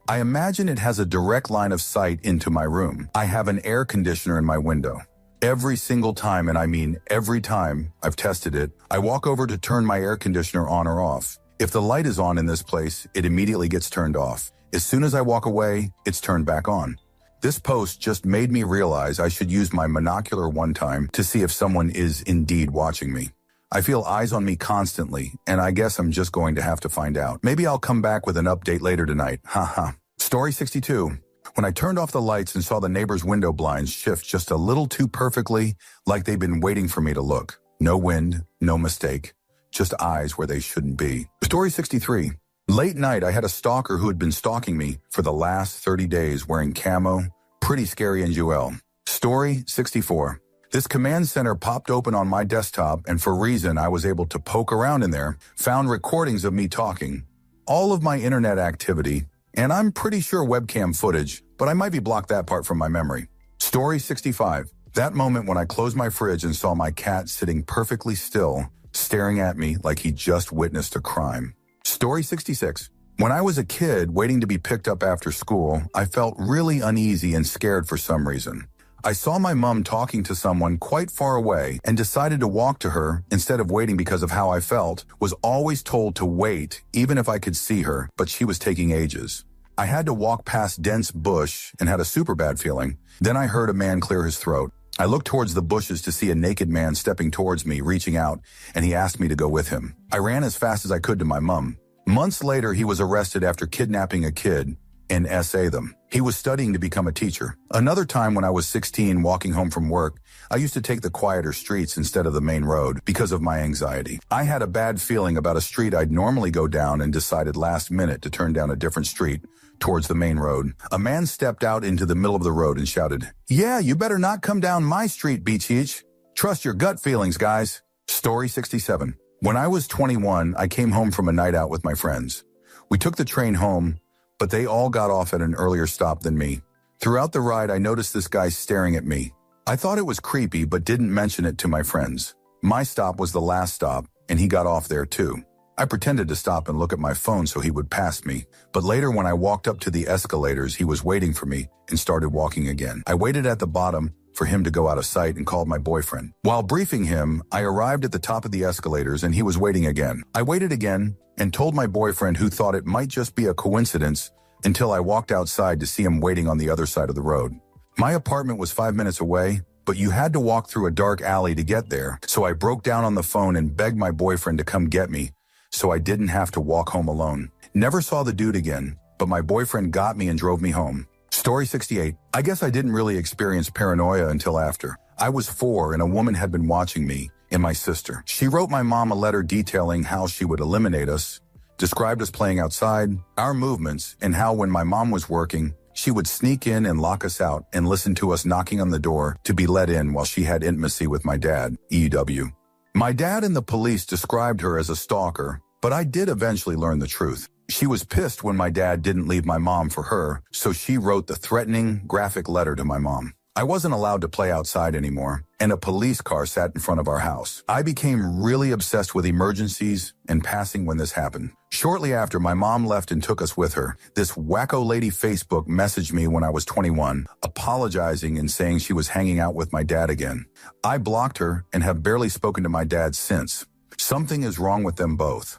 A: I imagine it has a direct line of sight into my room. I have an air conditioner in my window. Every single time, and I mean every time I've tested it, I walk over to turn my air conditioner on or off. If the light is on in this place, it immediately gets turned off. As soon as I walk away, it's turned back on. This post just made me realize I should use my monocular one time to see if someone is indeed watching me. I feel eyes on me constantly, and I guess I'm just going to have to find out. Maybe I'll come back with an update later tonight. Haha. Story 62. When I turned off the lights and saw the neighbor's window blinds shift just a little too perfectly, like they've been waiting for me to look. No wind, no mistake, just eyes where they shouldn't be. Story 63. Late night, I had a stalker who had been stalking me for the last 30 days wearing camo. Pretty scary and Jewel. Story 64. This command center popped open on my desktop, and for a reason I was able to poke around in there, found recordings of me talking, all of my internet activity, and I'm pretty sure webcam footage, but I might be blocked that part from my memory. Story 65. That moment when I closed my fridge and saw my cat sitting perfectly still, staring at me like he just witnessed a crime. Story 66. When I was a kid waiting to be picked up after school, I felt really uneasy and scared for some reason. I saw my mom talking to someone quite far away and decided to walk to her instead of waiting because of how I felt, was always told to wait even if I could see her, but she was taking ages. I had to walk past dense bush and had a super bad feeling. Then I heard a man clear his throat. I looked towards the bushes to see a naked man stepping towards me, reaching out, and he asked me to go with him. I ran as fast as I could to my mom. Months later, he was arrested after kidnapping a kid and SA them. He was studying to become a teacher. Another time when I was 16 walking home from work, I used to take the quieter streets instead of the main road because of my anxiety. I had a bad feeling about a street I'd normally go down and decided last minute to turn down a different street towards the main road. A man stepped out into the middle of the road and shouted, "Yeah, you better not come down my street, Beach. Trust your gut feelings, guys." Story 67. When I was 21, I came home from a night out with my friends. We took the train home, but they all got off at an earlier stop than me. Throughout the ride, I noticed this guy staring at me. I thought it was creepy, but didn't mention it to my friends. My stop was the last stop, and he got off there too. I pretended to stop and look at my phone so he would pass me, but later when I walked up to the escalators, he was waiting for me and started walking again. I waited at the bottom for him to go out of sight and called my boyfriend. While briefing him, I arrived at the top of the escalators and he was waiting again. I waited again and told my boyfriend, who thought it might just be a coincidence, until I walked outside to see him waiting on the other side of the road. My apartment was 5 minutes away, but you had to walk through a dark alley to get there, so I broke down on the phone and begged my boyfriend to come get me, so I didn't have to walk home alone. Never saw the dude again, but my boyfriend got me and drove me home. Story 68. I guess I didn't really experience paranoia until after. I was 4 and a woman had been watching me and my sister. She wrote my mom a letter detailing how she would eliminate us, described us playing outside, our movements, and how when my mom was working, she would sneak in and lock us out and listen to us knocking on the door to be let in while she had intimacy with my dad, EW. My dad and the police described her as a stalker, but I did eventually learn the truth. She was pissed when my dad didn't leave my mom for her, so she wrote the threatening, graphic letter to my mom. I wasn't allowed to play outside anymore, and a police car sat in front of our house. I became really obsessed with emergencies and passing when this happened. Shortly after, my mom left and took us with her. This wacko lady Facebook messaged me when I was 21, apologizing and saying she was hanging out with my dad again. I blocked her and have barely spoken to my dad since. Something is wrong with them both.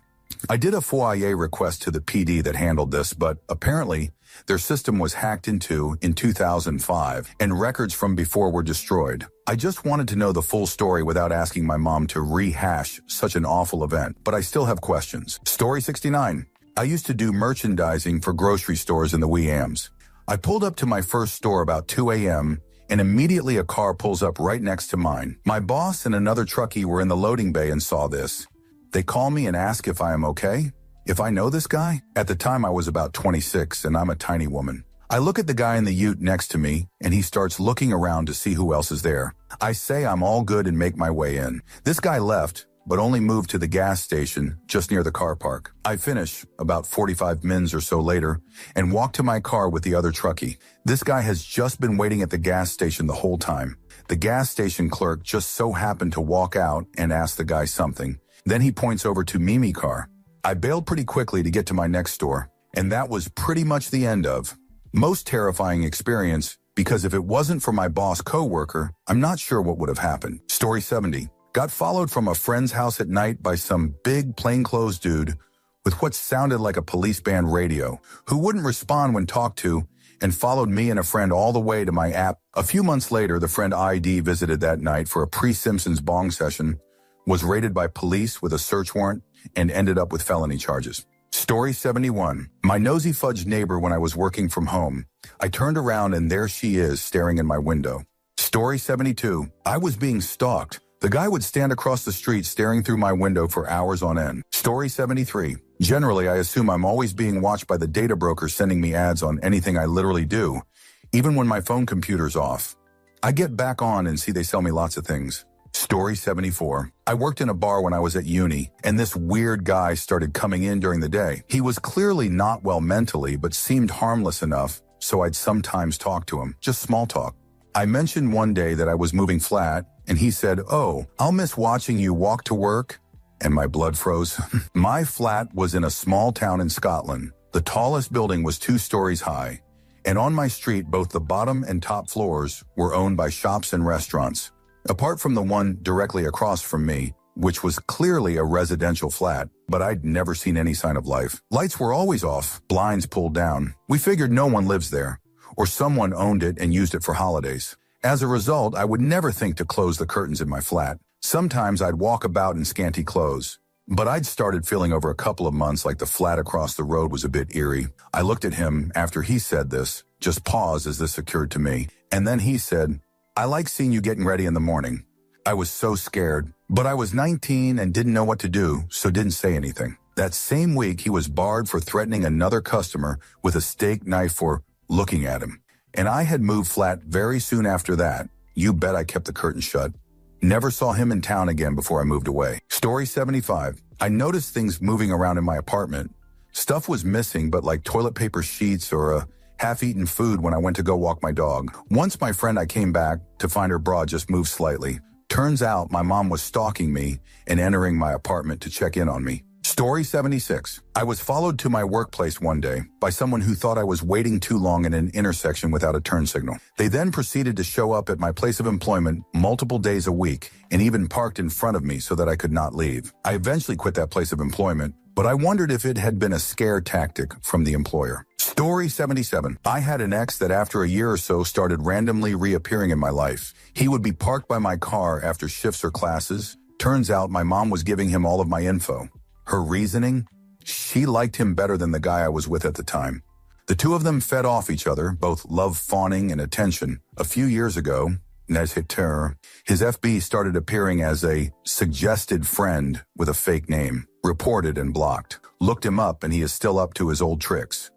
A: I did a FOIA request to the PD that handled this, but apparently their system was hacked into in 2005 and records from before were destroyed. I just wanted to know the full story without asking my mom to rehash such an awful event, but I still have questions. Story 69. I used to do merchandising for grocery stores in the wee ams. I pulled up to my first store about 2 a.m. and immediately a car pulls up right next to mine. My boss and another truckie were in the loading bay and saw this. They call me and ask if I am okay, if I know this guy. At the time, I was about 26 and I'm a tiny woman. I look at the guy in the ute next to me and he starts looking around to see who else is there. I say I'm all good and make my way in. This guy left, but only moved to the gas station just near the car park. I finish about 45 minutes or so later and walk to my car with the other truckie. This guy has just been waiting at the gas station the whole time. The gas station clerk just so happened to walk out and ask the guy something. Then he points over to Mimi car. I bailed pretty quickly to get to my next store, and that was pretty much the end of. Most terrifying experience, because if it wasn't for my boss coworker, I'm not sure what would have happened. Story 70. Got followed from a friend's house at night by some big plainclothes dude with what sounded like a police band radio, who wouldn't respond when talked to, and followed me and a friend all the way to my app. A few months later, the friend ID visited that night for a pre-Simpsons bong session, was raided by police with a search warrant, and ended up with felony charges. Story 71. My nosy fudge neighbor when I was working from home. I turned around and there she is staring in my window. Story 72. I was being stalked. The guy would stand across the street staring through my window for hours on end. Story 73. Generally, I assume I'm always being watched by the data broker sending me ads on anything I literally do, even when my phone computer's off. I get back on and see they sell me lots of things. Story 74. I worked in a bar when I was at uni, and this weird guy started coming in during the day. He was clearly not well mentally, but seemed harmless enough, so I'd sometimes talk to him, just small talk. I mentioned one day that I was moving flat, and he said, "Oh, I'll miss watching you walk to work," and my blood froze. My flat was in a small town in Scotland. The tallest building was 2 stories high, and on my street, both the bottom and top floors were owned by shops and restaurants. Apart from the one directly across from me, which was clearly a residential flat, but I'd never seen any sign of life. Lights were always off, blinds pulled down. We figured no one lives there, or someone owned it and used it for holidays. As a result, I would never think to close the curtains in my flat. Sometimes I'd walk about in scanty clothes, but I'd started feeling over a couple of months like the flat across the road was a bit eerie. I looked at him after he said this, just paused as this occurred to me, and then he said, "I like seeing you getting ready in the morning." I was so scared, but I was 19 and didn't know what to do, so didn't say anything. That same week, he was barred for threatening another customer with a steak knife for looking at him. And I had moved flat very soon after that. You bet I kept the curtain shut. Never saw him in town again before I moved away. Story 75. I noticed things moving around in my apartment. Stuff was missing, but like toilet paper sheets or a half-eaten food when I went to go walk my dog. Once my friend I came back to find her bra just moved slightly. Turns out my mom was stalking me and entering my apartment to check in on me. Story 76. I was followed to my workplace one day by someone who thought I was waiting too long in an intersection without a turn signal. They then proceeded to show up at my place of employment multiple days a week and even parked in front of me so that I could not leave. I eventually quit that place of employment, but I wondered if it had been a scare tactic from the employer. Story 77. I had an ex that after a year or so started randomly reappearing in my life. He would be parked by my car after shifts or classes. Turns out my mom was giving him all of my info. Her reasoning? She liked him better than the guy I was with at the time. The two of them fed off each other, both love fawning and attention. A few years ago, his FB started appearing as a suggested friend with a fake name, reported and blocked. Looked him up and he is still up to his old tricks.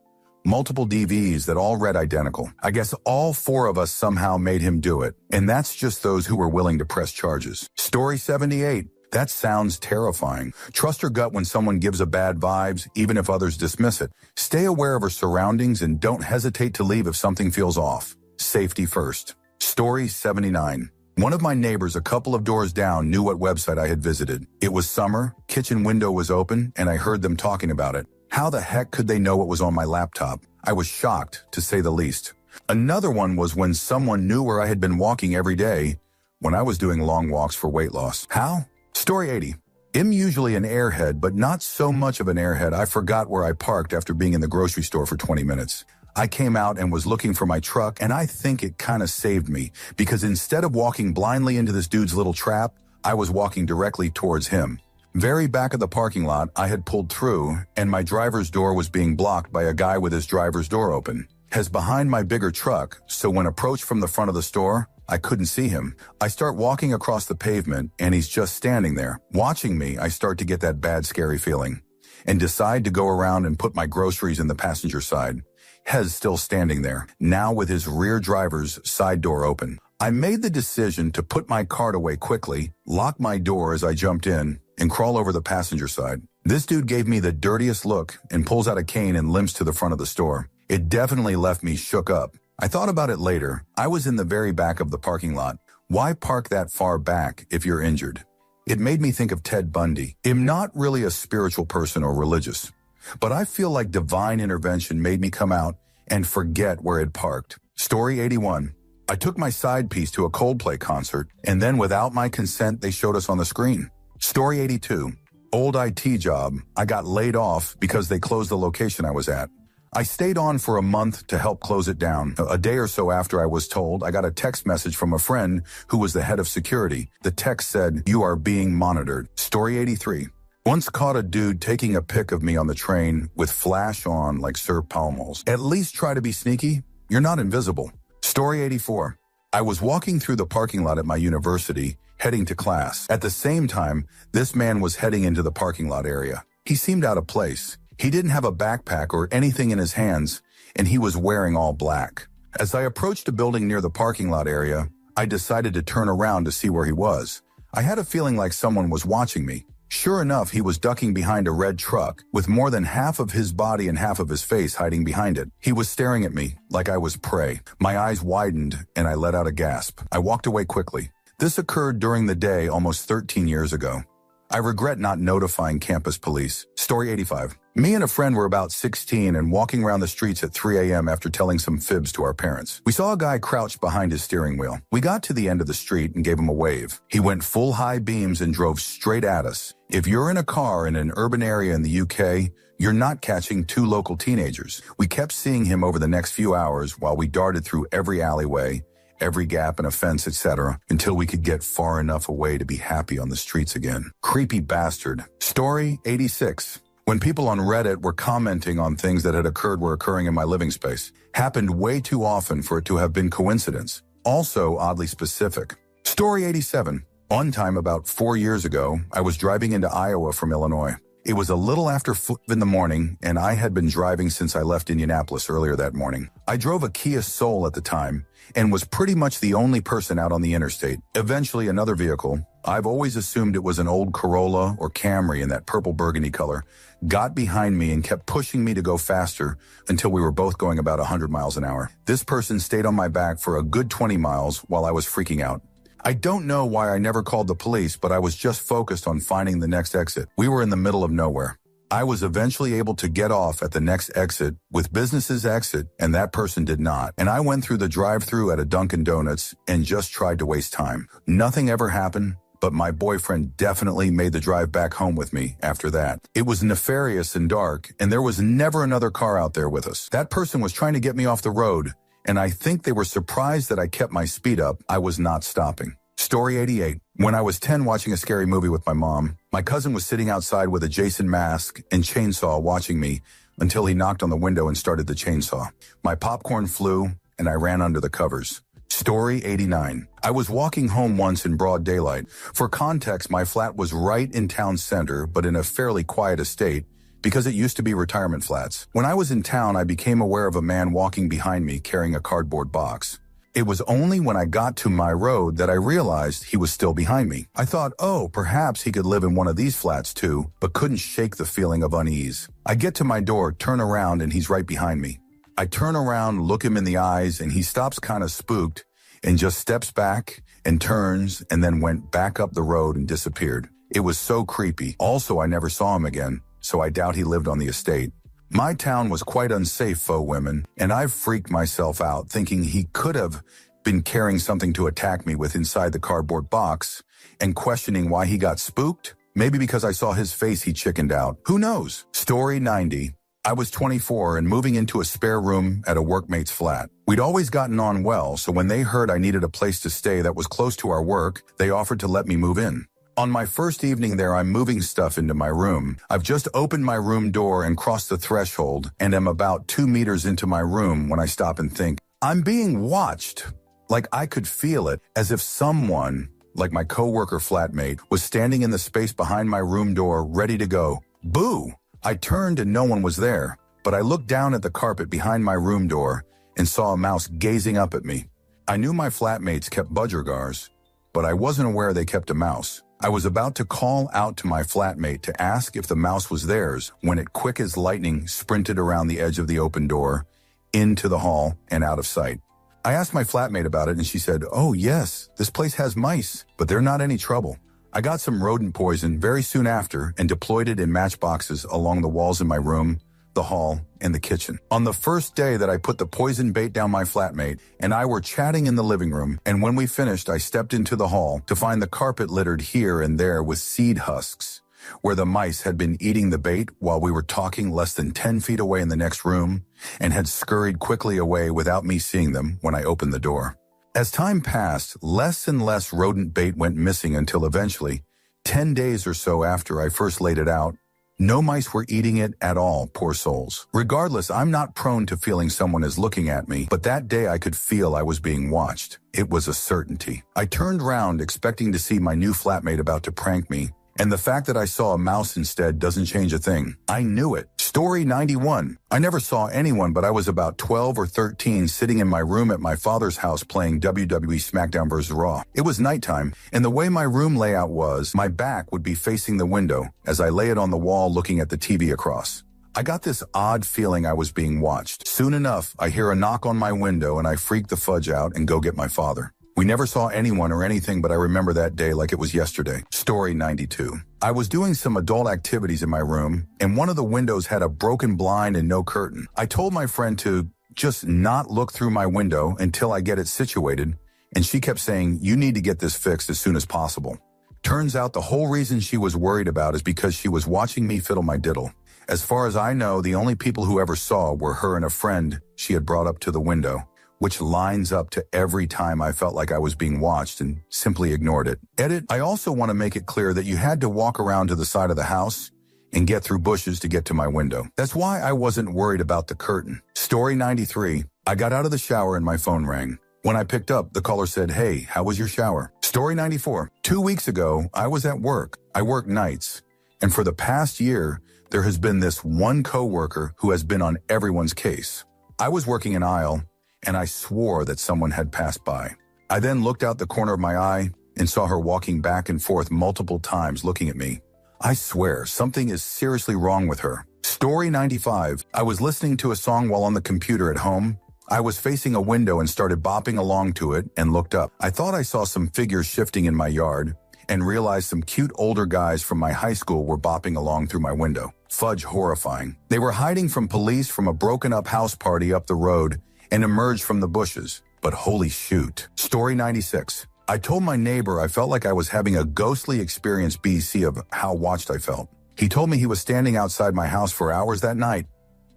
A: Multiple DVs that all read identical. I guess all four of us somehow made him do it, and that's just those who were willing to press charges. Story 78. That sounds terrifying. Trust your gut when someone gives a bad vibes, even if others dismiss it. Stay aware of her surroundings and don't hesitate to leave if something feels off. Safety first. Story 79. One of my neighbors a couple of doors down knew what website I had visited. It was summer, kitchen window was open, and I heard them talking about it. How the heck could they know what was on my laptop? I was shocked, to say the least. Another one was when someone knew where I had been walking every day when I was doing long walks for weight loss. How? Story 80. I'm usually an airhead, but not so much of an airhead I forgot where I parked after being in the grocery store for 20 minutes. I came out and was looking for my truck, and I think it kind of saved me, because instead of walking blindly into this dude's little trap, I was walking directly towards him. Very back of the parking lot, I had pulled through, and my driver's door was being blocked by a guy with his driver's door open. Has behind my bigger truck, so when approached from the front of the store, I couldn't see him. I start walking across the pavement, and he's just standing there. Watching me, I start to get that bad, scary feeling, and decide to go around and put my groceries in the passenger side. Hez still standing there, now with his rear driver's side door open. I made the decision to put my cart away quickly, lock my door as I jumped in, and crawl over the passenger side. This dude gave me the dirtiest look and pulls out a cane and limps to the front of the store. It definitely left me shook up. I thought about it later. I was in the very back of the parking lot. Why park that far back if you're injured? It made me think of Ted Bundy. I'm not really a spiritual person or religious, but I feel like divine intervention made me come out and forget where it parked. Story 81. I took my side piece to a Coldplay concert, and then without my consent, they showed us on the screen. Story 82. Old IT job. I got laid off because they closed the location I was at. I stayed on for a month to help close it down. A day or so after I was told, I got a text message from a friend who was the head of security. The text said, "You are being monitored." Story 83. Once caught a dude taking a pic of me on the train with flash on like Sir Palmos. At least try to be sneaky. You're not invisible. Story 84. I was walking through the parking lot at my university, heading to class. At the same time, this man was heading into the parking lot area. He seemed out of place. He didn't have a backpack or anything in his hands, and he was wearing all black. As I approached a building near the parking lot area, I decided to turn around to see where he was. I had a feeling like someone was watching me. Sure enough, he was ducking behind a red truck with more than half of his body and half of his face hiding behind it. He was staring at me like I was prey. My eyes widened and I let out a gasp. I walked away quickly. This occurred during the day almost 13 years ago. I regret not notifying campus police. Story 85. Me and a friend were about 16 and walking around the streets at 3 a.m. after telling some fibs to our parents. We saw a guy crouched behind his steering wheel. We got to the end of the street and gave him a wave. He went full high beams and drove straight at us. If you're in a car in an urban area in the UK, you're not catching two local teenagers. We kept seeing him over the next few hours while we darted through every alleyway, every gap and a fence, etc., until we could get far enough away to be happy on the streets again. Creepy bastard. Story 86. When people on Reddit were commenting on things that had occurred were occurring in my living space. Happened way too often for it to have been coincidence. Also oddly specific. Story 87. On time about 4 years ago, I was driving into Iowa from Illinois. It was a little after 5 in the morning, and I had been driving since I left Indianapolis earlier that morning. I drove a Kia Soul at the time, and was pretty much the only person out on the interstate. Eventually another vehicle, I've always assumed it was an old Corolla or Camry in that purple burgundy color, got behind me and kept pushing me to go faster until we were both going about 100 miles an hour. This person stayed on my back for a good 20 miles while I was freaking out. I don't know why I never called the police, but I was just focused on finding the next exit. We were in the middle of nowhere. I was eventually able to get off at the next exit with business's exit, and that person did not. And I went through the drive-thru at a Dunkin' Donuts and just tried to waste time. Nothing ever happened, but my boyfriend definitely made the drive back home with me after that. It was nefarious and dark, and there was never another car out there with us. That person was trying to get me off the road, and I think they were surprised that I kept my speed up. I was not stopping. Story 88. When I was 10 watching a scary movie with my mom, my cousin was sitting outside with a Jason mask and chainsaw watching me until he knocked on the window and started the chainsaw. My popcorn flew, and I ran under the covers. Story 89. I was walking home once in broad daylight. For context, my flat was right in town center, but in a fairly quiet estate because it used to be retirement flats. When I was in town, I became aware of a man walking behind me carrying a cardboard box. It was only when I got to my road that I realized he was still behind me. I thought, oh, perhaps he could live in one of these flats too, but couldn't shake the feeling of unease. I get to my door, turn around, and he's right behind me. I turn around, look him in the eyes, and he stops kind of spooked and just steps back and turns and then went back up the road and disappeared. It was so creepy. Also, I never saw him again, so I doubt he lived on the estate. My town was quite unsafe, faux women, and I've freaked myself out thinking he could have been carrying something to attack me with inside the cardboard box and questioning why he got spooked. Maybe because I saw his face he chickened out. Who knows? Story 90. I was 24 and moving into a spare room at a workmate's flat. We'd always gotten on well, so when they heard I needed a place to stay that was close to our work, they offered to let me move in. On my first evening there, I'm moving stuff into my room. I've just opened my room door and crossed the threshold and am about 2 meters into my room when I stop and think, I'm being watched. Like I could feel it, as if someone, like my coworker flatmate, was standing in the space behind my room door ready to go. Boo! I turned and no one was there, but I looked down at the carpet behind my room door and saw a mouse gazing up at me. I knew my flatmates kept budgergars, but I wasn't aware they kept a mouse. I was about to call out to my flatmate to ask if the mouse was theirs when it, quick as lightning, sprinted around the edge of the open door, into the hall, and out of sight. I asked my flatmate about it and she said, oh yes, this place has mice, but they're not any trouble. I got some rodent poison very soon after and deployed it in matchboxes along the walls in my room, the hall, and the kitchen. On the first day that I put the poison bait down, my flatmate and I were chatting in the living room, and when we finished, I stepped into the hall to find the carpet littered here and there with seed husks, where the mice had been eating the bait while we were talking less than 10 feet away in the next room and had scurried quickly away without me seeing them when I opened the door. As time passed, less and less rodent bait went missing until eventually, 10 days or so after I first laid it out, no mice were eating it at all, poor souls. Regardless, I'm not prone to feeling someone is looking at me, but that day I could feel I was being watched. It was a certainty. I turned round expecting to see my new flatmate about to prank me, and the fact that I saw a mouse instead doesn't change a thing. I knew it. Story 91. I never saw anyone, but I was about 12 or 13 sitting in my room at my father's house playing WWE SmackDown vs. Raw. It was nighttime, and the way my room layout was, my back would be facing the window as I lay it on the wall looking at the TV across. I got this odd feeling I was being watched. Soon enough, I hear a knock on my window and I freak the fudge out and go get my father. We never saw anyone or anything, but I remember that day like it was yesterday. Story 92. I was doing some adult activities in my room, and one of the windows had a broken blind and no curtain. I told my friend to just not look through my window until I get it situated, and she kept saying, you need to get this fixed as soon as possible. Turns out the whole reason she was worried about is because she was watching me fiddle my diddle. As far as I know, the only people who ever saw were her and a friend she had brought up to the window, which lines up to every time I felt like I was being watched and simply ignored it. Edit, I also want to make it clear that you had to walk around to the side of the house and get through bushes to get to my window. That's why I wasn't worried about the curtain. Story 93. I got out of the shower and my phone rang. When I picked up, the caller said, hey, how was your shower? Story 94. 2 weeks ago, I was at work. I work nights. And for the past year, there has been this one coworker who has been on everyone's case. I was working an aisle, and I swore that someone had passed by. I then looked out the corner of my eye and saw her walking back and forth multiple times looking at me. I swear, something is seriously wrong with her. Story 95. I was listening to a song while on the computer at home. I was facing a window and started bopping along to it and looked up. I thought I saw some figures shifting in my yard and realized some cute older guys from my high school were bopping along through my window. Fudge, horrifying. They were hiding from police from a broken-up house party up the road and emerged from the bushes. But holy shoot. Story 96. I told my neighbor I felt like I was having a ghostly experience BC of how watched I felt. He told me he was standing outside my house for hours that night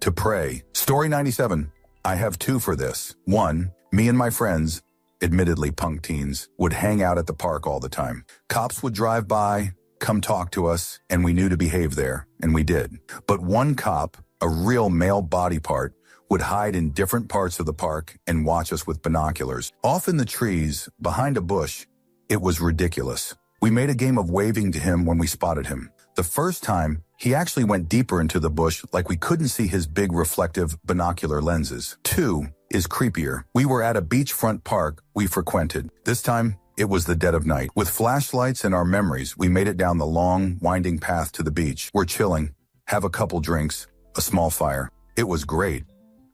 A: to pray. Story 97. I have two for this. One, me and my friends, admittedly punk teens, would hang out at the park all the time. Cops would drive by, come talk to us, and we knew to behave there, and we did. But one cop, a real male body part, would hide in different parts of the park and watch us with binoculars. Off in the trees, behind a bush, it was ridiculous. We made a game of waving to him when we spotted him. The first time, he actually went deeper into the bush like we couldn't see his big reflective binocular lenses. Two is creepier. We were at a beachfront park we frequented. This time, it was the dead of night. With flashlights and our memories, we made it down the long, winding path to the beach. We're chilling, have a couple drinks, a small fire. It was great,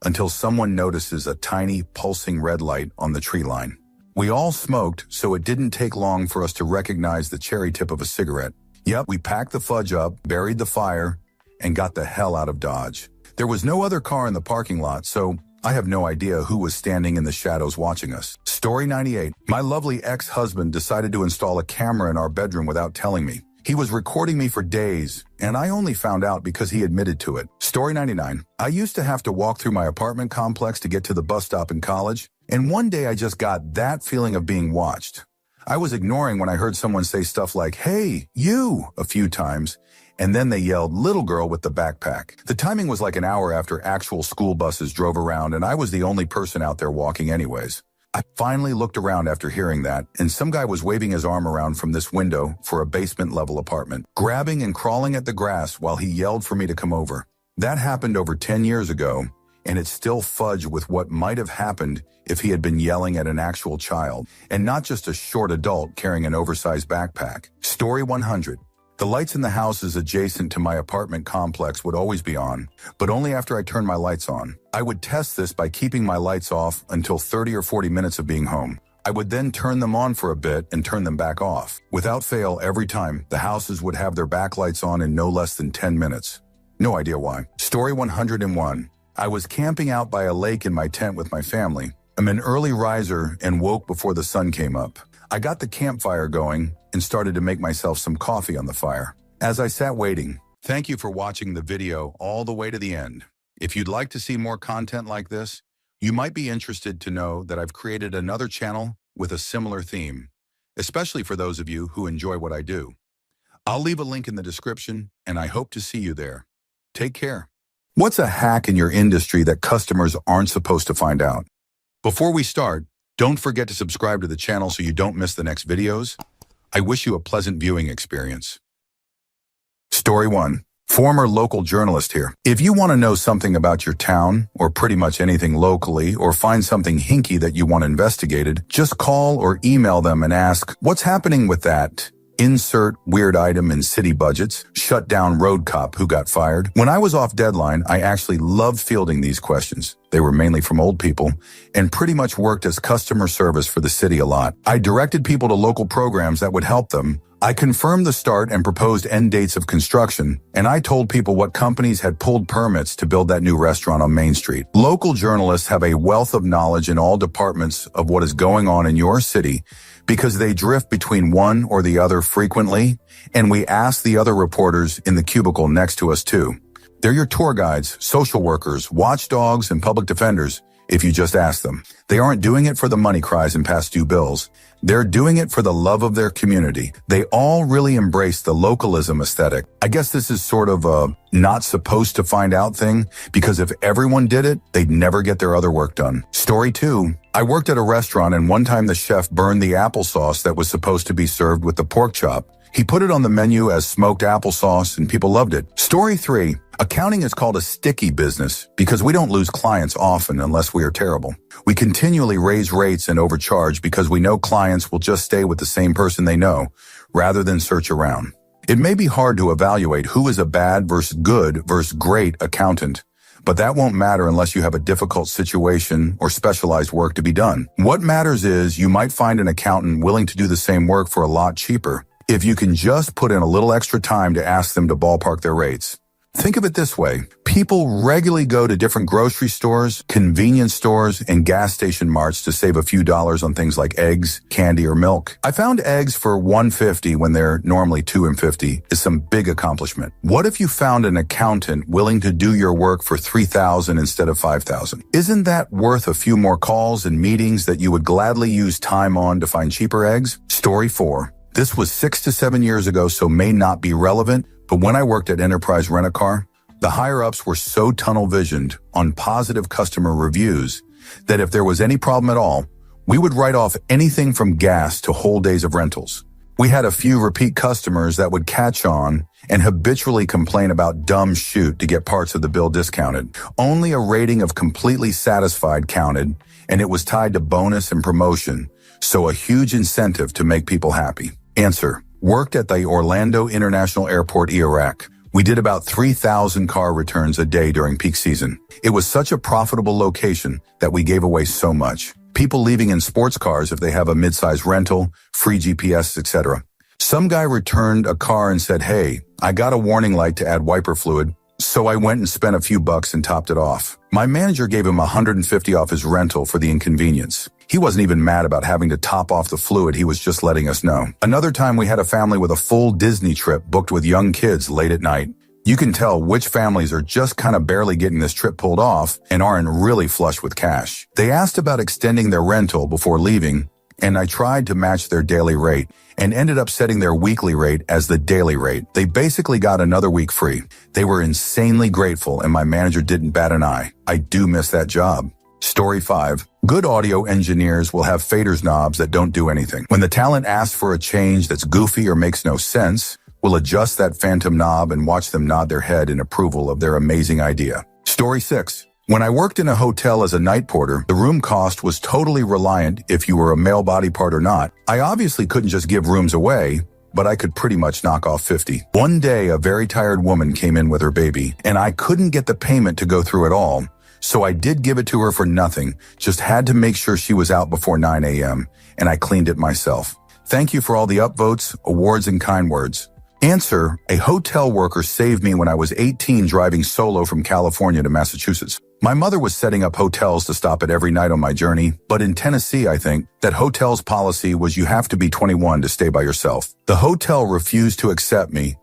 A: until someone notices a tiny, pulsing red light on the tree line. We all smoked, so it didn't take long for us to recognize the cherry tip of a cigarette. Yep, we packed the fudge up, buried the fire, and got the hell out of Dodge. There was no other car in the parking lot, so I have no idea who was standing in the shadows watching us. Story 98. My lovely ex-husband decided to install a camera in our bedroom without telling me. He was recording me for days, and I only found out because he admitted to it. Story 99. I used to have to walk through my apartment complex to get to the bus stop in college, and one day I just got that feeling of being watched. I was ignoring when I heard someone say stuff like, "Hey, you," a few times, and then they yelled, "Little girl with the backpack." The timing was like an hour after actual school buses drove around, and I was the only person out there walking anyways. I finally looked around after hearing that, and some guy was waving his arm around from this window for a basement-level apartment, grabbing and crawling at the grass while he yelled for me to come over. That happened over 10 years ago, and it's still fudge with what might have happened if he had been yelling at an actual child, and not just a short adult carrying an oversized backpack. Story 100. The lights in the houses adjacent to my apartment complex would always be on, but only after I turned my lights on. I would test this by keeping my lights off until 30 or 40 minutes of being home. I would then turn them on for a bit and turn them back off. Without fail, every time, the houses would have their backlights on in no less than 10 minutes. No idea why. Story 101. I was camping out by a lake in my tent with my family. I'm an early riser and woke before the sun came up. I got the campfire going and started to make myself some coffee on the fire. As I sat waiting, thank you for watching the video all the way to the end. If you'd like to see more content like this, you might be interested to know that I've created another channel with a similar theme, especially for those of you who enjoy what I do. I'll leave a link in the description, and I hope to see you there. Take care. What's a hack in your industry that customers aren't supposed to find out? Before we start, don't forget to subscribe to the channel so you don't miss the next videos. I wish you a pleasant viewing experience. Story 1. Former local journalist here. If you want to know something about your town, or pretty much anything locally, or find something hinky that you want investigated, just call or email them and ask, "What's happening with that?" Insert weird item in city budgets, shut down road cop who got fired. When I was off deadline, I actually loved fielding these questions. They were mainly from old people, and pretty much worked as customer service for the city a lot. I directed people to local programs that would help them. I confirmed the start and proposed end dates of construction, and I told people what companies had pulled permits to build that new restaurant on Main Street. Local journalists have a wealth of knowledge in all departments of what is going on in your city because they drift between one or the other frequently, and we ask the other reporters in the cubicle next to us too. They're your tour guides, social workers, watchdogs, and public defenders if you just ask them. They aren't doing it for the money cries and past due bills. They're doing it for the love of their community. They all really embrace the localism aesthetic. I guess this is sort of a not supposed to find out thing, because if everyone did it, they'd never get their other work done. Story 2. I worked at a restaurant, and one time the chef burned the applesauce that was supposed to be served with the pork chop. He put it on the menu as smoked applesauce, and people loved it. Story 3. Accounting is called a sticky business because we don't lose clients often unless we are terrible. We continually raise rates and overcharge because we know clients will just stay with the same person they know, rather than search around. It may be hard to evaluate who is a bad versus good versus great accountant, but that won't matter unless you have a difficult situation or specialized work to be done. What matters is you might find an accountant willing to do the same work for a lot cheaper if you can just put in a little extra time to ask them to ballpark their rates. Think of it this way. People regularly go to different grocery stores, convenience stores, and gas station marts to save a few dollars on things like eggs, candy, or milk. I found eggs for $1.50 when they're normally $2.50 is some big accomplishment. What if you found an accountant willing to do your work for $3,000 instead of $5,000? Isn't that worth a few more calls and meetings that you would gladly use time on to find cheaper eggs? Story 4. This was 6 to 7 years ago, so may not be relevant, but when I worked at Enterprise Rent-A-Car, the higher-ups were so tunnel-visioned on positive customer reviews that if there was any problem at all, we would write off anything from gas to whole days of rentals. We had a few repeat customers that would catch on and habitually complain about dumb shoot to get parts of the bill discounted. Only a rating of completely satisfied counted, and it was tied to bonus and promotion, so a huge incentive to make people happy. Answer: worked at the Orlando International Airport, Iraq. We did about 3,000 car returns a day during peak season. It was such a profitable location that we gave away so much. People leaving in sports cars if they have a mid-size rental, free GPS, etc. Some guy returned a car and said, "Hey, I got a warning light to add wiper fluid." So I went and spent a few bucks and topped it off. My manager gave him $150 off his rental for the inconvenience. He wasn't even mad about having to top off the fluid, he was just letting us know. Another time we had a family with a full Disney trip booked with young kids late at night. You can tell which families are just kind of barely getting this trip pulled off and aren't really flush with cash. They asked about extending their rental before leaving, and I tried to match their daily rate and ended up setting their weekly rate as the daily rate. They basically got another week free. They were insanely grateful, and my manager didn't bat an eye. I do miss that job. Story 5. Good audio engineers will have faders knobs that don't do anything. When the talent asks for a change that's goofy or makes no sense, we'll adjust that phantom knob and watch them nod their head in approval of their amazing idea. Story 6. When I worked in a hotel as a night porter, the room cost was totally reliant if you were a male body part or not. I obviously couldn't just give rooms away, but I could pretty much knock off 50. One day, a very tired woman came in with her baby, and I couldn't get the payment to go through at all. So I did give it to her for nothing, just had to make sure she was out before 9 a.m., and I cleaned it myself. Thank you for all the upvotes, awards, and kind words. Answer: a hotel worker saved me when I was 18 driving solo from California to Massachusetts. My mother was setting up hotels to stop at every night on my journey, but in Tennessee, I think, that hotel's policy was you have to be 21 to stay by yourself. The hotel refused to accept me.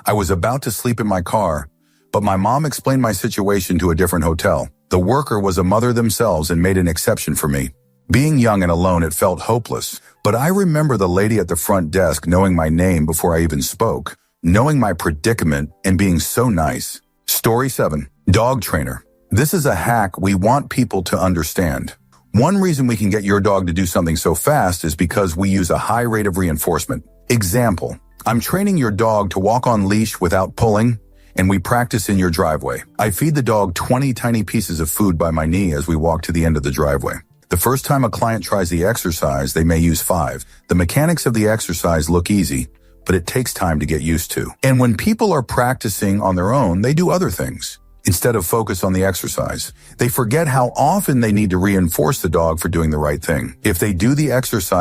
A: I was about to sleep in my car, but my mom explained my situation to a different hotel. The worker was a mother themselves and made an exception for me. Being young and alone, it felt hopeless, but I remember the lady at the front desk knowing my name before I even spoke, knowing my predicament and being so nice. Story 7. Dog trainer. This is a hack we want people to understand. One reason we can get your dog to do something so fast is because we use a high rate of reinforcement. Example: I'm training your dog to walk on leash without pulling, and we practice in your driveway. I feed the dog 20 tiny pieces of food by my knee as we walk to the end of the driveway. The first time a client tries the exercise, they may use 5. The mechanics of the exercise look easy, but it takes time to get used to. And when people are practicing on their own, they do other things. Instead of focus on the exercise, they forget how often they need to reinforce the dog for doing the right thing. If they do the exercise